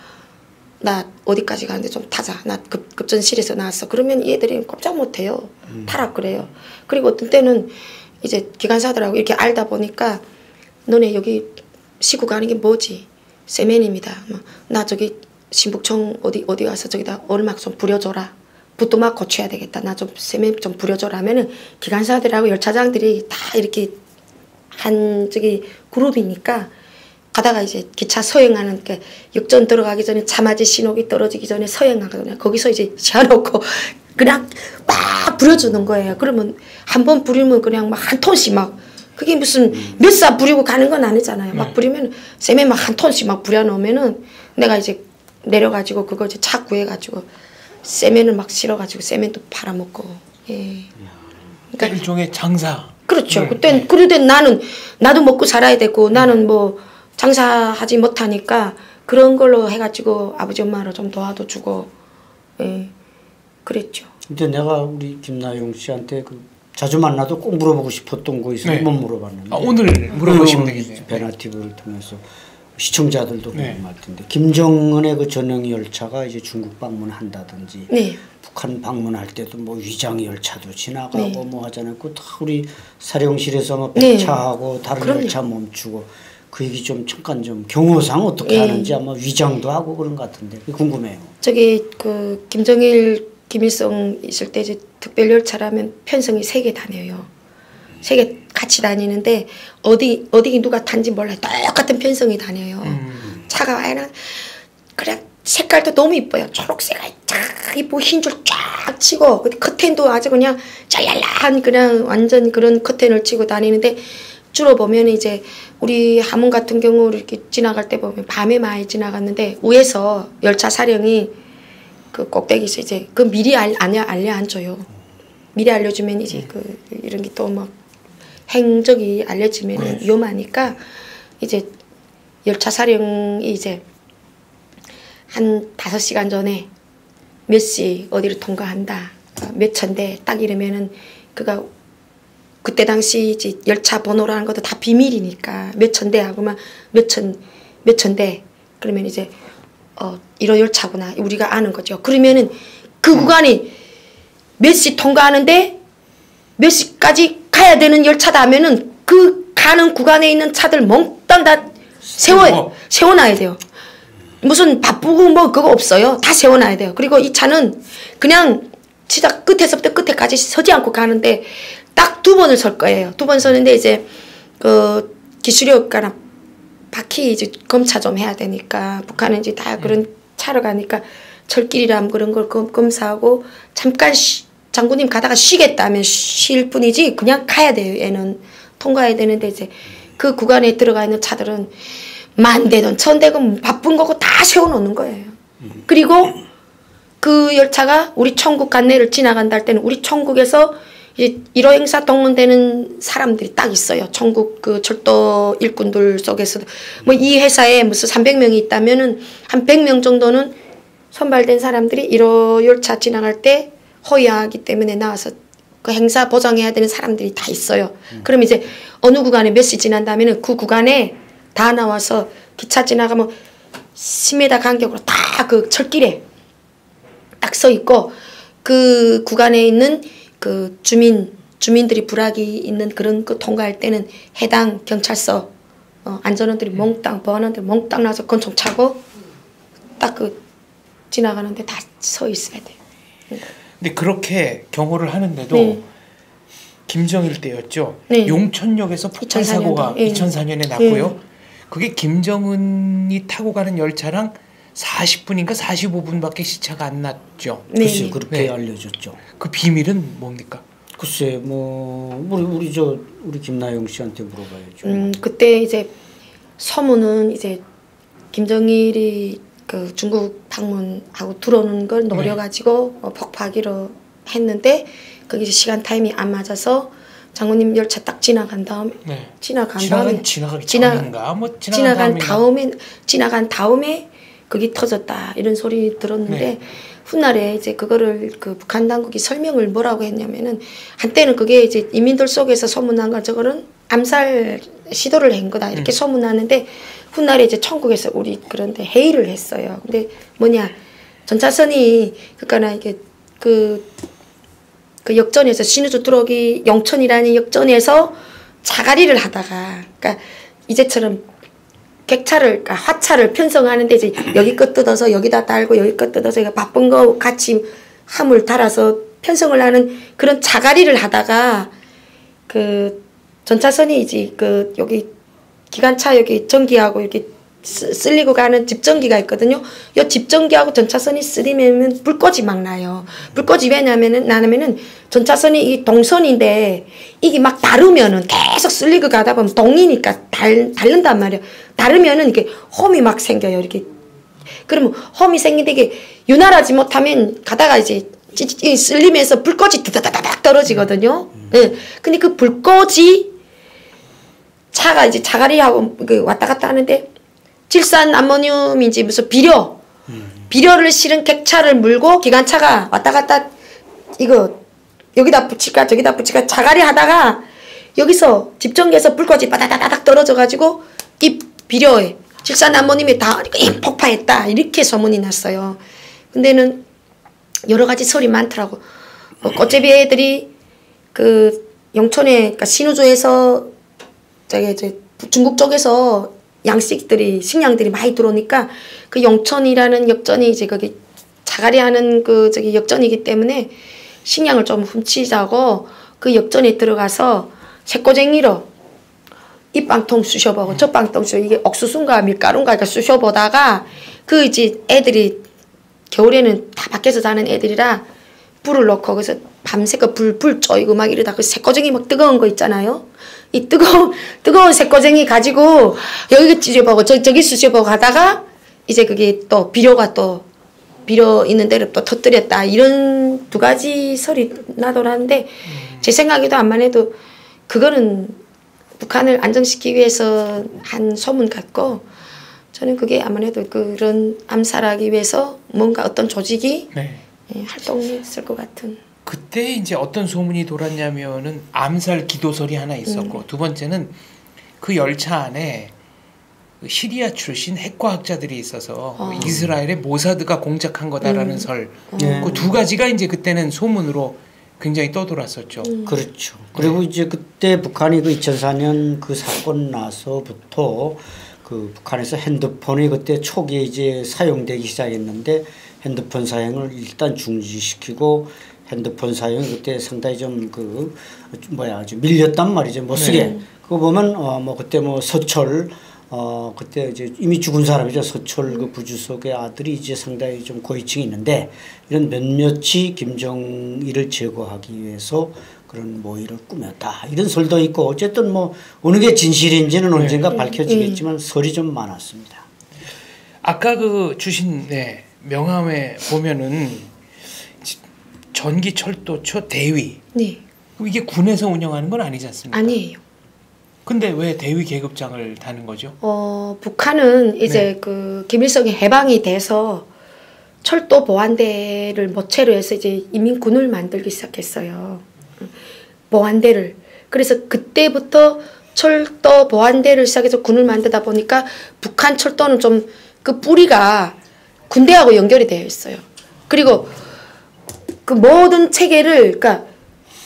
나 어디까지 가는데 좀 타자. 나 급전실에서 나왔어. 그러면 얘들이 꼼짝 못해요. 타라 그래요. 그리고 어떤 때는 이제 기관사들하고 이렇게 알다 보니까 너네 여기 시구 가는 게 뭐지? 세면입니다. 나 저기 신북청 어디 가서 저기다 얼막 좀 부려줘라. 붓도 막 고쳐야 되겠다. 나 좀 세면 좀 부려줘라 하면은 기관사들하고 열차장들이 다 이렇게 한 저기 그룹이니까 가다가 이제 기차 서행하는 게 역전 들어가기 전에 차맞이 신호기 떨어지기 전에 서행하거든요. 거기서 이제 지어놓고 그냥 막 부려주는 거예요. 그러면 한 번 부리면 그냥 막 한 톤씩 막 그게 무슨 몇 사 부리고 가는 건 아니잖아요. 막 부리면 쌤에 막 한 톤씩 막 부려놓으면은 내가 이제 내려가지고 그거 이제 차 구해가지고 쌤에는 막 실어가지고 쌤에도 팔아먹고. 예. 그러니까 일종의 장사. 그렇죠. 네. 그때 그런데 나도 먹고 살아야 되고 나는 뭐 장사하지 못하니까 그런 걸로 해가지고 아버지 엄마를 좀 도와도 주고 예. 그랬죠. 근데 내가 우리 김나영 씨한테 그 자주 만나도 꼭 물어보고 싶었던 거 있어서 네. 못 물어봤는데. 아, 오늘 물어보시면 되겠네요. 베나티브를 통해서 시청자들도 네. 궁금할 텐데 김정은의 그 전용 열차가 이제 중국 방문한다든지 네. 북한 방문할 때도 뭐 위장 열차도 지나가고 네. 뭐 하잖아요. 그 다 우리 사령실에서 뭐 네. 배차하고 다른 그럼요. 열차 멈추고 그 얘기 좀 잠깐 좀 경호상 어떻게 네. 하는지 아마 위장도 하고 그런 것 같은데 궁금해요. 저기 그 김정일, 김일성 있을 때 이제 특별 열차라면 편성이 3개 다녀요. 3개 같이 다니는데 어디 누가 탄지 몰라요. 똑같은 편성이 다녀요. 차가 와야 그냥 색깔도 너무 이뻐요. 초록색깔 쫙 이쁘고 흰 줄 쫙 치고 근데 커튼도 아주 그냥 잘랄한 그냥 완전 그런 커튼을 치고 다니는데 주로 보면 이제 우리 함흥 같은 경우 이렇게 지나갈 때 보면 밤에 많이 지나갔는데 위에서 열차 사령이 그 꼭대기에서 이제 그 미리 알려줘요. 미리 알려주면 이제 그 이런 게 또 막 행적이 알려지면 위험하니까 이제 열차 사령이 이제 한 5시간 전에 몇 시 어디를 통과한다 몇 천대 딱 이러면은 그가 그때 당시 이제 열차 번호라는 것도 다 비밀이니까 몇 천대 하고만 몇 천대 그러면 이제 1호 열차구나 우리가 아는 거죠. 그러면은 그 구간이 몇 시 통과하는데 몇 시까지 가야 되는 열차다 하면은 그 가는 구간에 있는 차들 몽땅 다 세워놔야 돼요. 무슨 바쁘고 뭐 그거 없어요. 다 세워놔야 돼요. 그리고 이 차는 그냥 진짜 끝에서부터 끝에까지 서지 않고 가는데 딱 2번을 설 거예요. 2번 서는데 이제 그 기술력가나 바퀴 이제 검차 좀 해야 되니까 북한은 이제 다 그런 차로 가니까 철길이라면 그런 걸 검사하고 잠깐 장군님 가다가 쉬겠다면 쉴 뿐이지 그냥 가야 돼요. 얘는 통과해야 되는데 이제 그 구간에 들어가 있는 차들은 10,000대든 1,000대든 바쁜 거고 다 세워놓는 거예요. 그리고 그 열차가 우리 천국 관내를 지나간다 할 때는 우리 천국에서 이제 1호 행사 동원되는 사람들이 딱 있어요. 천국 그 철도 일꾼들 속에서 뭐 이 회사에 무슨 300명이 있다면은 한 100명 정도는 선발된 사람들이 1호 열차 지나갈 때 호위하기 때문에 나와서 그 행사 보장해야 되는 사람들이 다 있어요. 그럼 이제 어느 구간에 몇 시 지난다면은 그 구간에 다 나와서 기차 지나가면 10m 간격으로 다 그 철길에 딱 서 있고 그 구간에 있는 그 주민들이 불악이 있는 그런 그 통과할 때는 해당 경찰서 안전원들이 몽땅 보안원들 몽땅 나서 권총 차고 딱 그 지나가는데 다 서 있어야 돼요. 근데 그렇게 경호를 하는데도 네. 김정일 때였죠. 네. 용천역에서 폭발 2004년도. 사고가 네. 2004년에 났고요. 그게 김정은이 타고 가는 열차랑 40분인가 45분밖에 시차가 안 났죠. 네. 글쎄 그렇게 네. 알려줬죠. 그 비밀은 뭡니까? 글쎄 뭐 우리 김나영 씨한테 물어봐야죠. 그때 이제 소문은 이제 김정일이 그 중국 방문하고 들어오는 걸 노려가지고 폭파하기로 했는데 그게 이제 시간 타임이 안 맞아서 장군님 열차 딱 지나간 다음에 지나간 다음에 그게 터졌다 이런 소리 들었는데 훗날에 이제 그거를 그 북한 당국이 설명을 뭐라고 했냐면은 한때는 그게 이제 인민들 속에서 소문난 걸 저거는 암살 시도를 한 거다 이렇게 소문나는데 훗날에 이제 천국에서 우리 그런데 회의를 했어요. 근데 뭐냐 전차선이 그러니까 이게 그 역전에서 신우주 들어오기 영천이라는 역전에서 자가리를 하다가 그러니까 이제처럼 객차를 그러니까 화차를 편성하는데 이제 여기 것 뜯어서 여기다 달고 여기 것 뜯어서 바쁜 거 같이 함을 달아서 편성을 하는 그런 자가리를 하다가 그 전차선이 이제 그 여기 기관차 여기 전기하고 여기 쓸리고 가는 집전기가 있거든요. 이 집전기하고 전차선이 쓰리면 불꽃이 막 나요. 불꽃이 왜냐면은 나면은 전차선이 이 동선인데 이게 막 다르면은 계속 쓸리고 가다 보면 동이니까 다른단 말이에요. 다르면은 이게 홈이 막 생겨요. 이렇게 그러면 홈이 생기는데 이게 윤활하지 못하면 가다가 이제 쓸리면서 불꽃이 다다다닥 떨어지거든요. 예. 근데 그 불꽃이 차가 이제 자가리하고 그 왔다 갔다 하는데 질산 암모늄인지 무슨 비료를 실은 객차를 물고 기관차가 왔다 갔다 이거 여기다 붙일까 저기다 붙일까 자가리 하다가 여기서 집전기에서 불꽃이 바다다닥 떨어져 가지고 이 비료에 질산 암모늄이 다 폭파했다 이렇게 소문이 났어요. 근데는 여러 가지 설이 많더라고. 꽃제비 애들이 그 영촌에 그러니까 신우조에서 저기 중국 쪽에서 양식들이 식량들이 많이 들어오니까 그 영천이라는 역전이 이제 거기 자가리 하는 그 저기 역전이기 때문에 식량을 좀 훔치자고 그 역전에 들어가서 새꼬쟁이로 이 빵통 쑤셔보고 저 빵통 쑤셔 이게 옥수수인가 밀가루인가 쑤셔보다가 그 이제 애들이 겨울에는 다 밖에서 자는 애들이라 불을 넣고 그래서 밤새껏 불 쪼이고 막 이러다 그 새꼬쟁이 막 뜨거운 거 있잖아요. 이 뜨거운 새꼬쟁이 가지고 여기 쑤셔보고 저기 쑤셔보고 가다가 이제 그게 또 비료 있는 데를 또 터뜨렸다 이런 두 가지 설이 나더라는데 제 생각에도 암만 해도 그거는 북한을 안정시키기 위해서 한 소문 같고 저는 그게 아만 해도 그런 암살하기 위해서 뭔가 어떤 조직이 네. 활동했을 것 같은. 그때 이제 어떤 소문이 돌았냐면은 암살 기도설이 하나 있었고 두 번째는 그 열차 안에 시리아 출신 핵과학자들이 있어서 이스라엘의 모사드가 공작한 거다라는 설. 그 두 가지가 이제 그때는 소문으로 굉장히 떠돌았었죠. 그렇죠. 그리고 이제 그때 북한이 그 2004년 그 사건 나서부터 그 북한에서 핸드폰이 그때 초기에 이제 사용되기 시작했는데 핸드폰 사용을 일단 중지시키고 핸드폰 사용이 그때 상당히 좀 그 좀 밀렸단 말이죠. 못 쓰게. 네. 그거 보면 뭐 그때 뭐 서철 그때 이제 이미 죽은 사람이죠. 서철 그 부주석의 아들이 이제 상당히 좀 고위층이 있는데 이런 몇몇이 김정일을 제거하기 위해서 그런 모의를 꾸몄다. 이런 설도 있고 어쨌든 뭐 어느 게 진실인지는 언젠가 밝혀지겠지만 설이 좀 많았습니다. 아까 그 주신 명함에 보면은 전기철도처 대위. 네. 이게 군에서 운영하는 건 아니지 않습니까? 아니에요. 근데 왜 대위 계급장을 다는 거죠? 북한은 이제 그 김일성이 해방이 돼서 철도 보안대를 모체로 해서 이제 인민군을 만들기 시작했어요. 보안대를. 그래서 그때부터 철도 보안대를 시작해서 군을 만들다 보니까 북한 철도는 좀 그 뿌리가 군대하고 연결이 되어 있어요. 그리고 그 모든 체계를 그러니까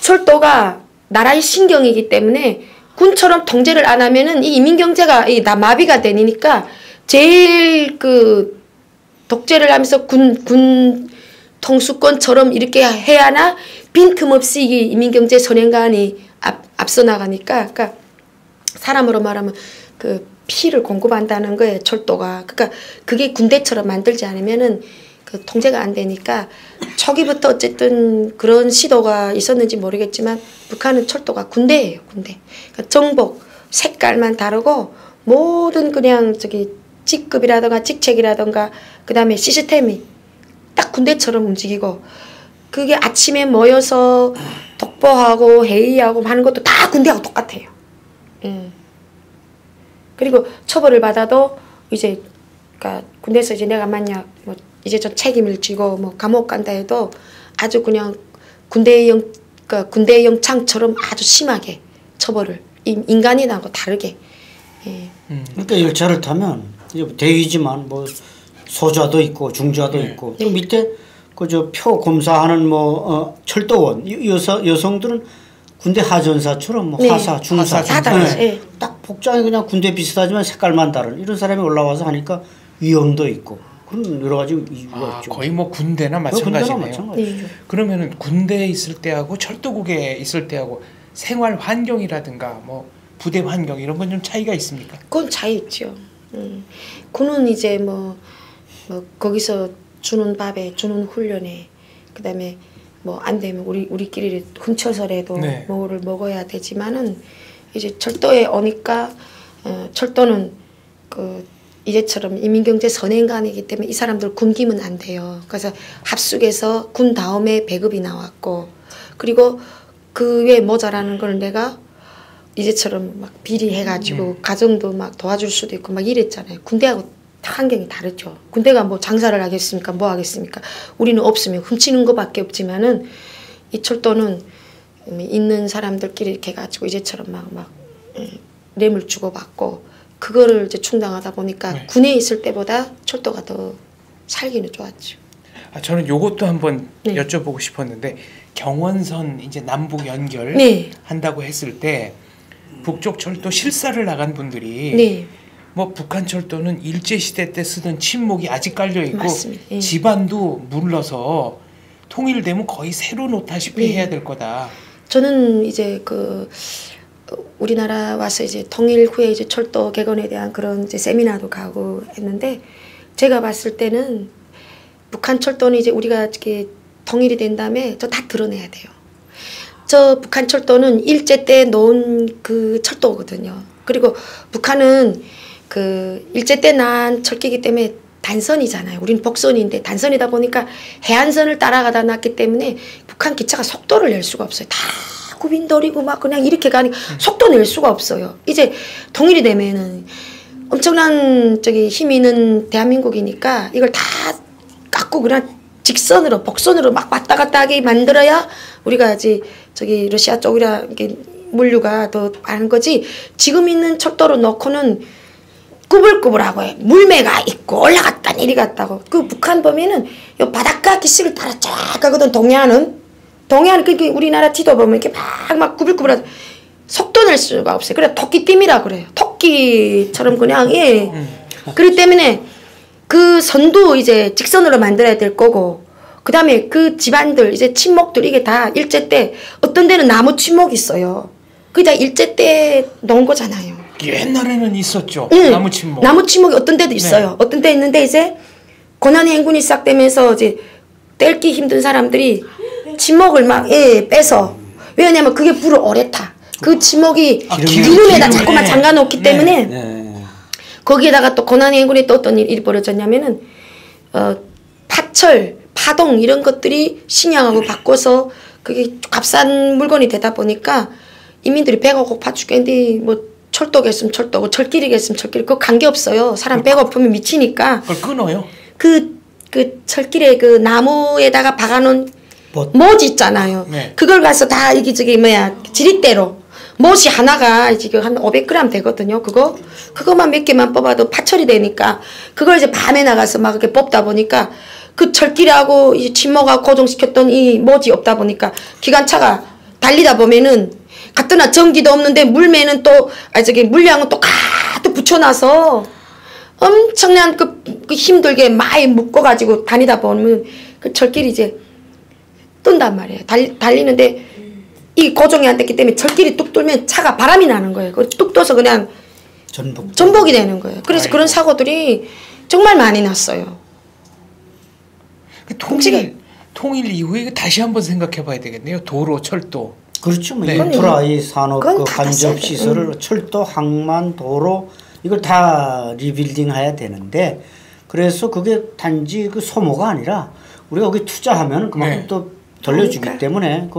철도가 나라의 신경이기 때문에 군처럼 통제를 안 하면은 이 인민경제가 다 마비가 되니까 제일 그 독재를 하면서 군 통수권처럼 이렇게 해야 하나 빈틈없이 이 인민경제 선행관이 앞서 나가니까 그러니까 사람으로 말하면 그 피를 공급한다는 거예요. 철도가. 그러니까 그게 군대처럼 만들지 않으면은 그 통제가 안 되니까 초기부터 어쨌든 그런 시도가 있었는지 모르겠지만 북한은 철도가 군대예요. 군대. 그러니까 정복 색깔만 다르고 모든 그냥 저기 직급이라든가 직책이라든가 그다음에 시스템이 딱 군대처럼 움직이고 그게 아침에 모여서 독보하고 회의하고 하는 것도 다 군대하고 똑같아요. 그리고 처벌을 받아도 이제 그러니까 군대에서 이제 내가 만약 뭐 이제 저 책임을 지고 뭐 감옥 간다 해도 아주 그냥 그러니까 군대 영창처럼 아주 심하게 처벌을 인간인하고 다르게. 그러니까 열차를 타면 대위지만 뭐 소좌도 있고 중좌도 있고 또 밑에 그저 표 검사하는 뭐 철도원 여성들은 군대 하전사처럼 뭐 하사 중사 딱 복장이 그냥 군대 비슷하지만 색깔만 다른 이런 사람이 올라와서 하니까 위험도 있고 그런 여러 가지 이유가 있죠. 거의 뭐 군대나 마찬가지네요. 마찬가지죠. 그러면은 군대에 있을 때하고 철도국에 있을 때하고 생활 환경이라든가 뭐 부대 환경 이런 건 좀 차이가 있습니까? 그건 차이 있죠. 군은 이제 뭐 거기서 주는 밥에 주는 훈련에 그다음에 뭐 안 되면 우리끼리 훔쳐서라도 네. 뭐를 먹어야 되지만은 이제 철도에 오니까 철도는 그 이제처럼 인민경제 선행관이기 때문에 이 사람들 굶기면 안 돼요. 그래서 합숙해서 군 다음에 배급이 나왔고 그리고 그 외에 모자라는 걸 내가 이제처럼 막 비리해가지고 가정도 막 도와줄 수도 있고 막 이랬잖아요. 군대하고 환경이 다르죠. 군대가 뭐 장사를 하겠습니까? 뭐 하겠습니까? 우리는 없으면 훔치는 것밖에 없지만은 이 철도는 있는 사람들끼리 이렇게 해가지고 이제처럼 막 뇌물 주고받고 그거를 이제 충당하다 보니까 네. 군에 있을 때보다 철도가 더 살기는 좋았죠. 저는 요것도 한번 네. 여쭤보고 싶었는데 경원선 이제 남북 연결 네. 한다고 했을 때 북쪽 철도 실사를 나간 분들이 네. 뭐 북한 철도는 일제 시대 때 쓰던 침목이 아직 깔려 있고 맞습니다. 예. 지반도 물러서 통일되면 거의 새로 놓다시피 네. 해야 될 거다. 저는 이제 그 우리나라 와서 이제 통일 후에 이제 철도 개건에 대한 그런 이제 세미나도 가고 했는데 제가 봤을 때는 북한 철도는 이제 우리가 이렇게 통일이 된 다음에 저 다 드러내야 돼요. 저 북한 철도는 일제 때 놓은 그 철도거든요. 그리고 북한은 그 일제 때 난 철기이기 때문에 단선이잖아요. 우리는 복선인데 단선이다 보니까 해안선을 따라가다 놨기 때문에 북한 기차가 속도를 낼 수가 없어요. 다 구빈돌이고 막 그냥 이렇게 가니까 속도 낼 수가 없어요. 이제 통일이 되면은 엄청난 힘이 있는 대한민국이니까 이걸 다 깎고 그냥 직선으로 복선으로 막 왔다 갔다 하게 만들어야 우리가 러시아 쪽이라 이게 물류가 더 많은 거지. 지금 있는 철도로 놓고는 꾸불꾸불하고 해. 물매가 있고 올라갔다 내려갔다고. 그 북한 보면은 요 바닷가 기슭을 따라 쫙 가거든. 동해안은 그렇게 우리나라 지도 보면 이렇게 막 꾸불꾸불하고 속도 낼 수가 없어요. 그래 토끼띠미라 그래요. 토끼처럼 그냥 예. 그렇기 때문에 그 선도 이제 직선으로 만들어야 될 거고 그 다음에 그 집안들 이제 침목들 이게 다 일제 때 어떤 데는 나무 침목이 있어요. 그게 다 일제 때 놓은 거잖아요. 옛날에는 있었죠. 응. 나무 침목. 나무 침목이 어떤 데도 있어요. 네. 어떤 데 있는데 이제 고난의 행군이 시작되면서 이제 뗄기 힘든 사람들이 침목을 막 빼서 왜냐면 그게 불을 오래 타. 그 침목이 기름에다 자꾸만 잠가 놓기 때문에 네. 거기에다가 또 고난의 행군이 또 어떤 일이 벌어졌냐면은 파철, 파동 이런 것들이 식량하고 바꿔서 그게 값싼 물건이 되다 보니까 인민들이 배가 고파 죽겠는데 뭐 철도겠으면 철도고 철길이겠으면 철길 그거 관계없어요. 사람 배고프면 미치니까 그걸 끊어요. 그 철길에 그 나무에다가 박아놓은 못이 있잖아요. 네. 그걸 가서 다 이게 지릿대로 못이 하나가 지금 한 500g 되거든요. 그거만 몇 개만 뽑아도 파철이 되니까 그걸 이제 밤에 나가서 막 이렇게 뽑다 보니까 그 철길하고 이 침목하고 고정시켰던 이 못이 없다 보니까 기관차가 달리다 보면은 갔더나 전기도 없는데 물매는 또 물량은 또 가득 붙여놔서 엄청난 그 힘들게 많이 묶어가지고 다니다 보면 그 철길이 이제 뜬단 말이에요. 달리는데 이 고정이 안 됐기 때문에 철길이 뚝 뚫면 차가 바람이 나는 거예요. 뚝 떠서 그냥 전복이 되는 거예요. 그래서 아이고. 그런 사고들이 정말 많이 났어요. 통일 이후에 다시 한번 생각해봐야 되겠네요. 도로, 철도. 그렇죠. 뭐 네. 인프라의 산업, 그건 그 다 간접 땄어야 시설을 철도, 항만, 도로 이걸 다 리빌딩해야 되는데 그래서 그게 단지 그 소모가 아니라 우리가 거기 투자하면 그만큼 네. 또 돌려주기 그러니까. 때문에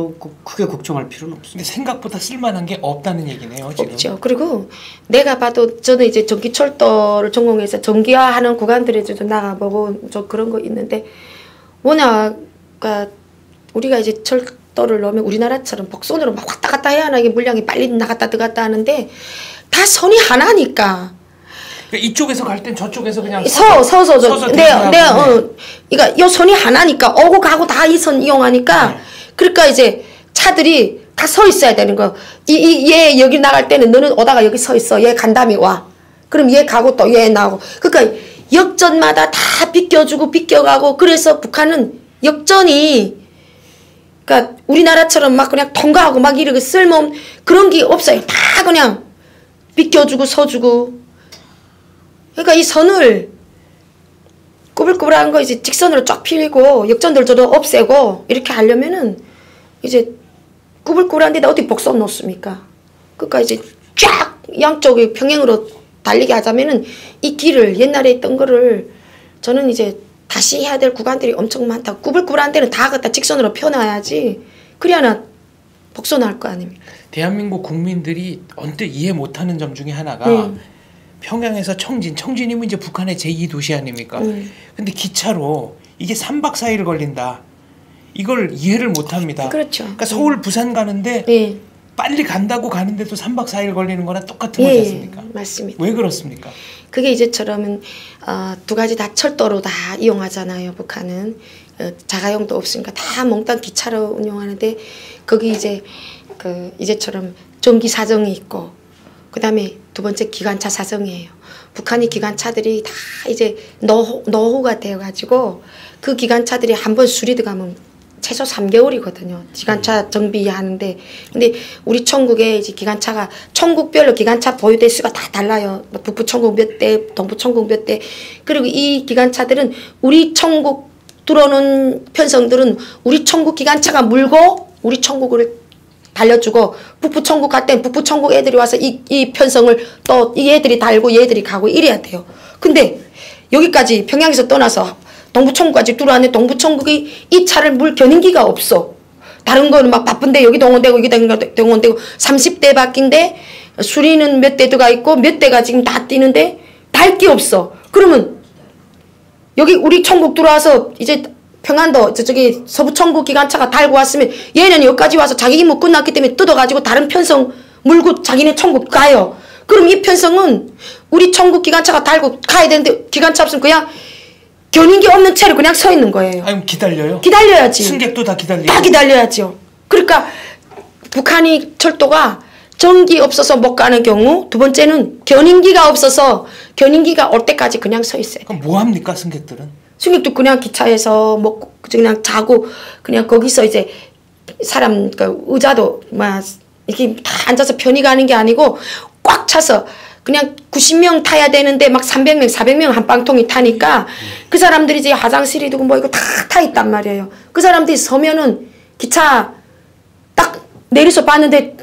크게 걱정할 필요는 근데 없습니다. 생각보다 쓸만한 게 없다는 얘기네요. 지금. 없죠. 그리고 내가 봐도 저는 이제 전기철도를 전공해서 전기화하는 구간들에도 나가보고 저 그런 거 있는데 워낙 우리가 이제 철도를 넣으면 우리나라처럼 복선으로 막 왔다 갔다 해야 하나 이게 물량이 빨리 나갔다 들어갔다 하는데 다 선이 하나니까 그러니까 이쪽에서 갈 땐 저쪽에서 그냥 서서 그러니까 요 선이 하나니까 오고 가고 다 이 선 이용하니까 네. 그러니까 이제 차들이 다 서 있어야 되는 거. 얘 여기 나갈 때는 너는 오다가 여기 서 있어. 얘 간 다음에 와. 그럼 얘 가고 또 얘 나오고. 그러니까 역전마다 다 비껴주고 비껴가고 그래서 북한은 역전이 그러니까 우리나라처럼 막 그냥 통과하고 막 이렇게 쓸모없는 그런 게 없어요. 다 그냥 비껴주고 서주고. 그러니까 이 선을 꾸불꾸불한 거 이제 직선으로 쫙 피고 역전돌조도 없애고 이렇게 하려면은 이제 꾸불꾸불한 데다 어디 복선 놓습니까? 그러니까 이제 쫙 양쪽이 평행으로 달리게 하자면은 이 길을 옛날에 있던 거를 저는 이제 다시 해야 될 구간들이 엄청 많다. 꾸불꾸불한 데는 다 갖다 직선으로 펴놔야지. 그래야 복선할 거 아닙니까? 대한민국 국민들이 언뜻 이해 못하는 점 중에 하나가 평양에서 청진이면 이제 북한의 제2도시 아닙니까? 근데 기차로 이게 3박 4일 걸린다. 이걸 이해를 못합니다. 그렇죠. 그러니까 서울, 부산 가는데 빨리 간다고 가는데도 3박 4일 걸리는 거랑 똑같은 거지 않습니까? 맞습니다. 왜 그렇습니까? 그게 이제처럼은 두 가지 다 철도로 다 이용하잖아요. 북한은 자가용도 없으니까 다 몽땅 기차로 운영하는데 거기 이제 이제처럼 전기 사정이 있고 그다음에 두 번째 기관차 사정이에요. 북한이 기관차들이 다 이제 노후가 되어가지고 그 기관차들이 한번 수리 들어가면 최소 3개월이거든요. 기관차 정비하는데. 근데 우리 천국에 이제 기관차가 천국별로 기관차 보유 대수가 다 달라요. 북부 천국 몇 대, 동부 천국 몇 대. 그리고 이 기관차들은 우리 천국 들어오는 편성들은 우리 천국 기관차가 물고 우리 천국을 달려주고 북부 천국 갈 땐 북부 천국 애들이 와서 이 편성을 또 이 애들이 달고 얘들이 가고 이래야 돼요. 근데 여기까지 평양에서 떠나서 동부천국까지 들어왔는데 동부천국이 이 차를 물 견인기가 없어. 다른 거는 막 바쁜데 여기 동원되고 여기 동원되고 30대 바뀐데 수리는 몇 대 들어가 있고 몇 대가 지금 다 뛰는데 달 게 없어. 그러면 여기 우리 천국 들어와서 이제 평안도 저기 서부천국 기관차가 달고 왔으면 얘는 여기까지 와서 자기 임무 끝났기 때문에 뜯어가지고 다른 편성 물고 자기네 천국 가요. 그럼 이 편성은 우리 천국 기관차가 달고 가야 되는데 기관차 없으면 그냥 견인기 없는 채로 그냥 서 있는 거예요. 아니 기다려요? 기다려야지. 승객도 다 기다리고. 다 기다려야죠. 그러니까 북한이 철도가 전기 없어서 못 가는 경우 두 번째는 견인기가 없어서 견인기가 올 때까지 그냥 서 있어요. 그럼 뭐 합니까 승객들은? 승객도 그냥 기차에서 먹고 그냥 자고 그냥 거기서 이제 사람 그 의자도 막 이렇게 다 앉아서 편히 가는 게 아니고 꽉 차서 그냥 90명 타야 되는데 막 300명, 400명 한 빵통이 타니까 그 사람들이 이제 화장실이 두고 뭐 이거 다 타 있단 말이에요. 그 사람들이 서면은 기차 딱 내려서 봤는데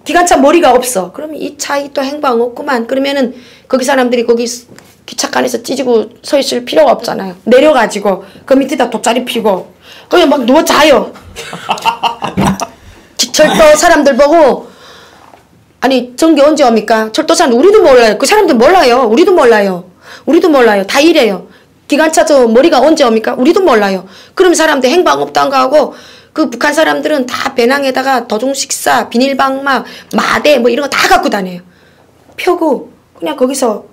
기관차 머리가 없어. 그러면 이 차이 또 행방 없구만. 그러면은 거기 사람들이 거기 기차칸에서 찢고 서 있을 필요가 없잖아요. 내려가지고 그 밑에다 돗자리 피고 그냥 막 누워 자요. 철도 사람들 보고 아니 전기 언제 옵니까? 철도 사람들 우리도 몰라요. 그 사람들 몰라요. 우리도 몰라요. 우리도 몰라요. 다 이래요. 기관차 저 머리가 언제 옵니까? 우리도 몰라요. 그럼 사람들 행방 없다는 거 하고 그 북한 사람들은 다 배낭에다가 도중 식사, 비닐방막, 마대 뭐 이런 거 다 갖고 다녀요. 펴고 그냥 거기서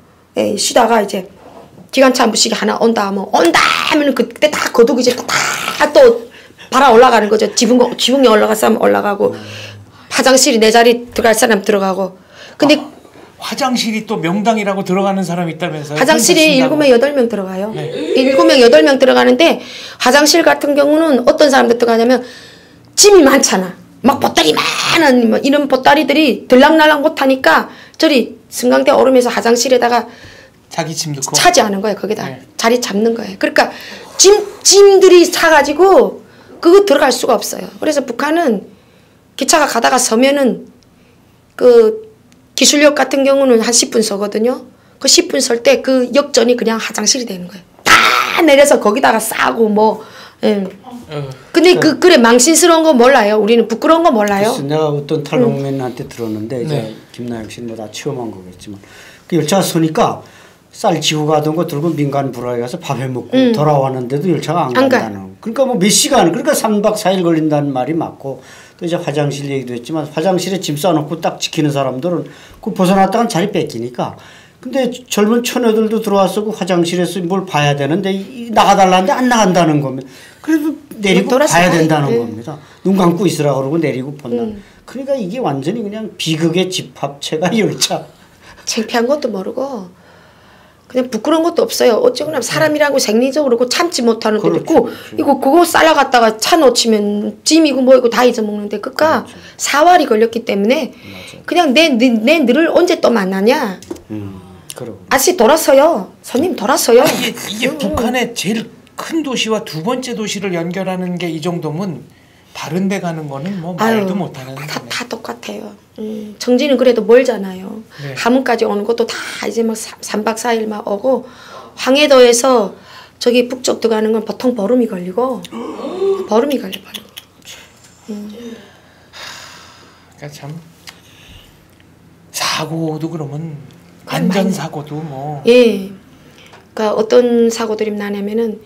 쉬다가 이제 기관차 한 부씩 하나 온다 하면 그때 다 거두고 이제 다 또 발아 올라가는 거죠. 지붕에 올라갈 사람 올라가고 화장실이 내 자리 들어갈 사람 들어가고. 근데 화장실이 또 명당이라고 들어가는 사람이 있다면서요? 화장실이 7명 8명 들어가요. 네. 7명 8명 들어가는데 화장실 같은 경우는 어떤 사람들 들어가냐면 짐이 많잖아. 막 보따리 많은 뭐 이런 보따리들이 들락날락 못하니까 저리 승강대 오르면서 화장실에다가 자기 짐 넣고 차지하는 거예요. 거기다 네. 자리 잡는 거예요. 그러니까 짐들이 사가지고 그거 들어갈 수가 없어요. 그래서 북한은 기차가 가다가 서면은 그 기술역 같은 경우는 한 10분 서거든요. 그 10분 설 때 그 역전이 그냥 화장실이 되는 거예요. 다 내려서 거기다가 싸고 뭐. 예. 근데 그래 망신스러운 거 몰라요. 우리는 부끄러운 거 몰라요. 글쎄, 내가 어떤 탈북민한테 들었는데 이제 김나영 씨는 뭐 다 체험한 거겠지만 그 열차 서니까 쌀 지고 가던 거 들고 민간 불화에 가서 밥해 먹고 돌아왔는데도 열차가 안 간다는 거. 그러니까 뭐 몇 시간 그러니까 3박 4일 걸린다는 말이 맞고 또 이제 화장실 얘기도 했지만 화장실에 짐 싸놓고 딱 지키는 사람들은 그 벗어났다간 자리 뺏기니까 근데 젊은 처녀들도 들어와서 그 화장실에서 뭘 봐야 되는데 나가달라는데 안 나간다는 겁니다. 그래도 내리고 봐야 된다는 겁니다. 눈 감고 있으라 그러고 내리고 본다. 그러니까 이게 완전히 그냥 비극의 집합체가 열차. 창피한 것도 모르고 그냥 부끄러운 것도 없어요. 어쩌거나 사람이라고 생리적으로 그 참지 못하는 데도 그렇죠, 있고 그렇죠. 이거 그거 쌀라갔다가 차 놓치면 찜이고 뭐이고 다 잊어먹는데 그까 그렇죠. 사활이 걸렸기 때문에 맞아. 그냥 내 늘을 언제 또 만나냐. 그러고. 아저씨 돌았어요. 손님 돌았어요. 이게 북한의 제일 큰 도시와 두 번째 도시를 연결하는 게 이 정도면 다른 데 가는 거는 뭐 말도 아유, 못하는 다 똑같아요. 정지는 그래도 멀잖아요. 네. 함흥까지 오는 것도 다 이제 막 3박 4일 막 오고 황해도에서 저기 북쪽도 가는 건 보통 보름이 걸리고 보름이 걸려버리고. 그러니까 참 사고도 그러면 안전 사고도 뭐 예. 그러니까 어떤 사고들이 나냐면은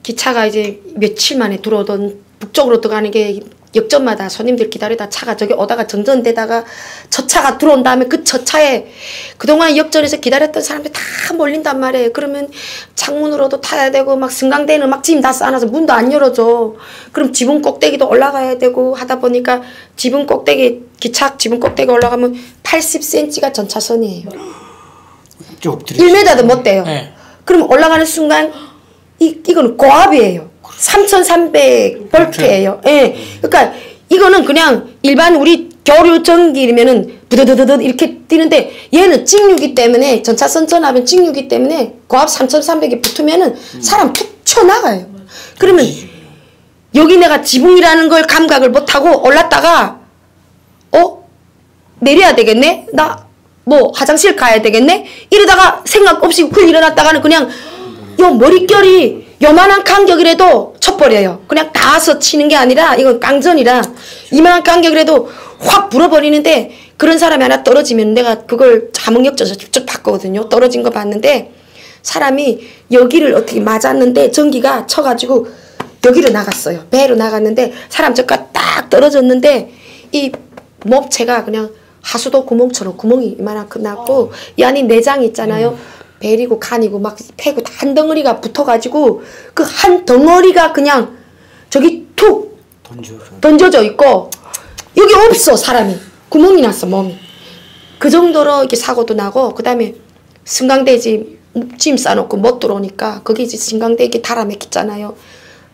기차가 이제 며칠 만에 들어오던 북쪽으로 들어가는 게 역전마다 손님들 기다리다 차가 저기 오다가 정전되다가 저 차가 들어온 다음에 그 저 차에 그동안 역전에서 기다렸던 사람들이 다 몰린단 말이에요. 그러면 창문으로도 타야 되고 막 승강대는 막 짐 다 쌓아놔서 문도 안 열어줘. 그럼 지붕 꼭대기도 올라가야 되고 하다 보니까 지붕 꼭대기 기차 지붕 꼭대기 올라가면 80cm가 전차선이에요. 1m도 못 돼요. 네. 그럼 올라가는 순간 이거는 고압이에요. 3,300볼트예요. 예. 그러니까 이거는 그냥 일반 우리 교류 전기면은 부드드드드 이렇게 뛰는데 얘는 직류기 때문에 전차선 전압은 직류기 때문에 고압 3,300이 붙으면은 사람 툭 튀어나가요. 그러면 여기 내가 지붕이라는 걸 감각을 못하고 올랐다가 내려야 되겠네? 나 뭐 화장실 가야 되겠네? 이러다가 생각 없이 훌 일어났다가는 그냥 요 머릿결이 요만한 간격이라도 쳐버려요. 그냥 닿아서 치는 게 아니라 이건 깡전이라 이만한 간격이라도 확 불어버리는데 그런 사람이 하나 떨어지면 내가 그걸 자목역전에서 직접 봤거든요. 떨어진 거 봤는데 사람이 여기를 어떻게 맞았는데 전기가 쳐가지고 여기로 나갔어요. 배로 나갔는데 사람 저까 딱 떨어졌는데 이 몸체가 그냥 하수도 구멍처럼 구멍이 이만큼 났고 이 안에 내장 있잖아요. 벨이고 간이고 막 패고 다 한 덩어리가 붙어가지고 그 한 덩어리가 그냥 저기 툭 던져져 있고 여기 없어 사람이 구멍이 났어 몸이 그 정도로 이렇게 사고도 나고 그 다음에 승강대지 짐 싸놓고 못 들어오니까 거기 이제 승강대 이렇게 달아맥혔잖아요.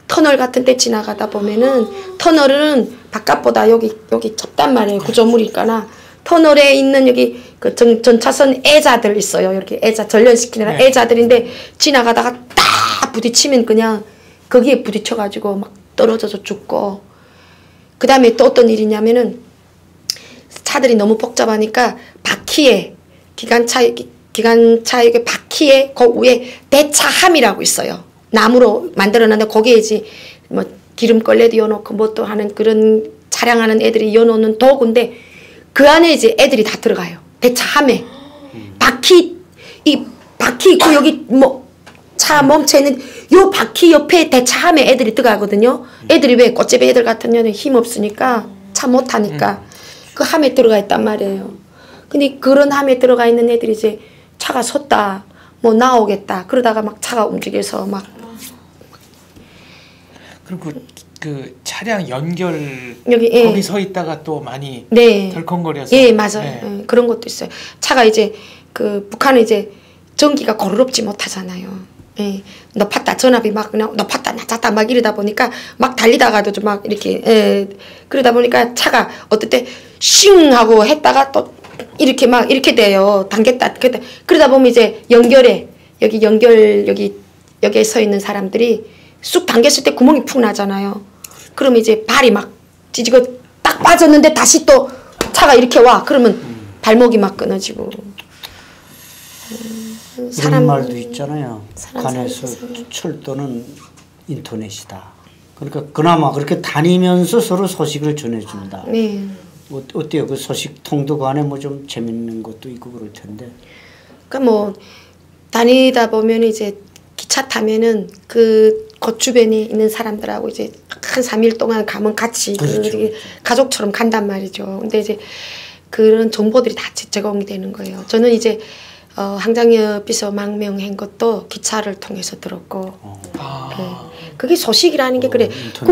터널 같은 데 지나가다 보면은 터널은 바깥보다 여기 좁단 말이에요. 구조물이니까나 터널에 있는 여기 그 전차선 애자들 있어요. 이렇게 애자 전련시키는 애자들인데 지나가다가 딱 부딪히면 그냥 거기에 부딪혀가지고 막 떨어져서 죽고 그 다음에 또 어떤 일이냐면은 차들이 너무 복잡하니까 바퀴에 기관차에 바퀴에 그 위에 대차함이라고 있어요. 나무로 만들어놨는데 거기에 이제 뭐 기름걸레도 이어놓고 뭐 또 하는 그런 차량하는 애들이 이어놓는 도구인데 그 안에 이제 애들이 다 들어가요. 대차함에 바퀴 있고 여기 뭐 차 멈춰 있는 요 바퀴 옆에 대차함에 애들이 들어가거든요. 애들이 왜 꽃제비 애들 같은 경우는 힘 없으니까 차 못 타니까 그 함에 들어가 있단 말이에요. 근데 그런 함에 들어가 있는 애들이 이제 차가 섰다 뭐 나오겠다 그러다가 막 차가 움직여서 막 그리고 그 차량 연결 여기 거기 서 있다가 또 많이 네. 덜컹거려서 예 맞아요. 네. 예, 그런 것도 있어요. 차가 이제 그 북한은 이제 전기가 고르럽지 못하잖아요. 예, 높았다 전압이 막 그냥 높았다 낮았다 막 이러다 보니까 막 달리다가도 좀 막 이렇게 그러다 보니까 차가 어떨 때 싱 하고 했다가 또 이렇게 막 이렇게 돼요. 당겼다 그러다 보면 이제 연결에 여기에 서 있는 사람들이 쑥 당겼을 때 구멍이 푹 나잖아요. 그럼 이제 발이 막 찢고 딱 빠졌는데 다시 또 차가 이렇게 와. 그러면 발목이 막 끊어지고. 그런 말도 있잖아요. 사람 북한에서 살리겠어요. 철도는 인터넷이다. 그러니까 그나마 그렇게 다니면서 서로 소식을 전해준다. 네. 어때요? 그 소식통도 간에 뭐 좀 재밌는 것도 있고 그럴 텐데. 그러니까 뭐 다니다 보면 이제 기차 타면은 그 주변에 있는 사람들하고 이제 한 3일 동안 가면 같이 그렇죠. 가족처럼 간단 말이죠. 근데 이제 그런 정보들이 다 제공이 되는 거예요. 저는 이제 항장협에서 망명한 것도 기차를 통해서 들었고 그게 소식이라는 게 그래. 인터넷이.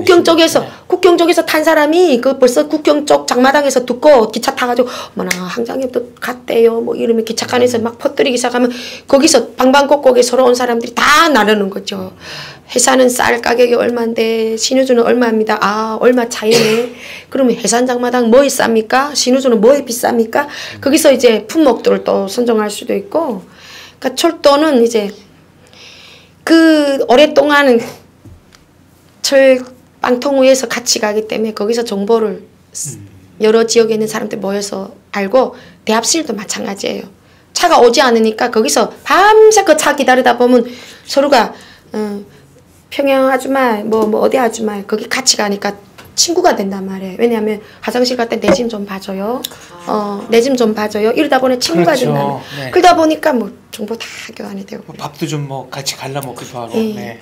국경 쪽에서 탄 사람이 그 벌써 국경 쪽 장마당에서 듣고 기차 타가지고 어머나 항장님도 갔대요. 뭐 이러면 기차칸에서 막 퍼뜨리기 시작하면 거기서 방방곡곡에 서로 온 사람들이 다 나르는 거죠. 해산은 쌀 가격이 얼마인데 신우주는 얼마입니다. 아 얼마 차이네. 그러면 해산 장마당 뭐에 쌉니까? 신우주는 뭐에 비쌉니까? 거기서 이제 품목들을 또 선정할 수도 있고. 그러니까 철도는 이제 그 오랫동안 철 빵통 위에서 같이 가기 때문에 거기서 정보를 여러 지역에 있는 사람들 모여서 알고 대합실도 마찬가지예요. 차가 오지 않으니까 거기서 밤새 그 차 기다리다 보면 서로가 평양 아줌마 뭐 어디 아줌마 거기 같이 가니까 친구가 된단 말이에요. 왜냐하면 화장실 갈 때 내 짐 좀 봐줘요. 내 짐 좀 봐줘요. 이러다 보니 친구가 그렇죠. 된다면. 네. 그러다 보니까 뭐 정보 다 교환이 되고. 뭐 밥도 좀 뭐 같이 갈라 먹기도 하고. 네. 네.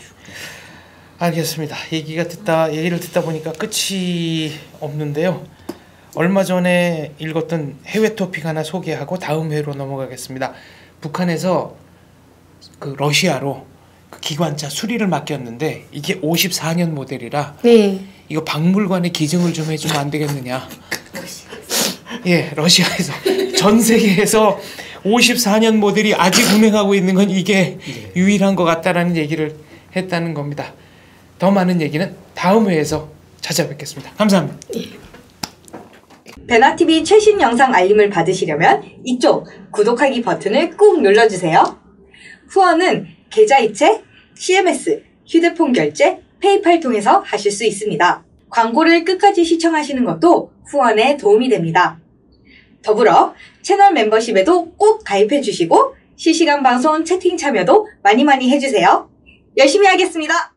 알겠습니다. 얘기를 듣다 보니까 끝이 없는데요. 얼마 전에 읽었던 해외 토픽 하나 소개하고 다음 회로 넘어가겠습니다. 북한에서 그 러시아로 그 기관차 수리를 맡겼는데 이게 54년 모델이라 네. 이거 박물관에 기증을 좀 해주면 안 되겠느냐. 예, 러시아에서 전 세계에서 54년 모델이 아직 운행하고 있는 건 이게 유일한 것 같다라는 얘기를 했다는 겁니다. 더 많은 얘기는 다음 회에서 찾아뵙겠습니다. 감사합니다. 배나TV 최신 영상 알림을 받으시려면 이쪽 구독하기 버튼을 꾹 눌러주세요. 후원은 계좌이체, CMS, 휴대폰 결제, 페이팔 통해서 하실 수 있습니다. 광고를 끝까지 시청하시는 것도 후원에 도움이 됩니다. 더불어 채널 멤버십에도 꼭 가입해 주시고 실시간 방송 채팅 참여도 많이 해주세요. 열심히 하겠습니다.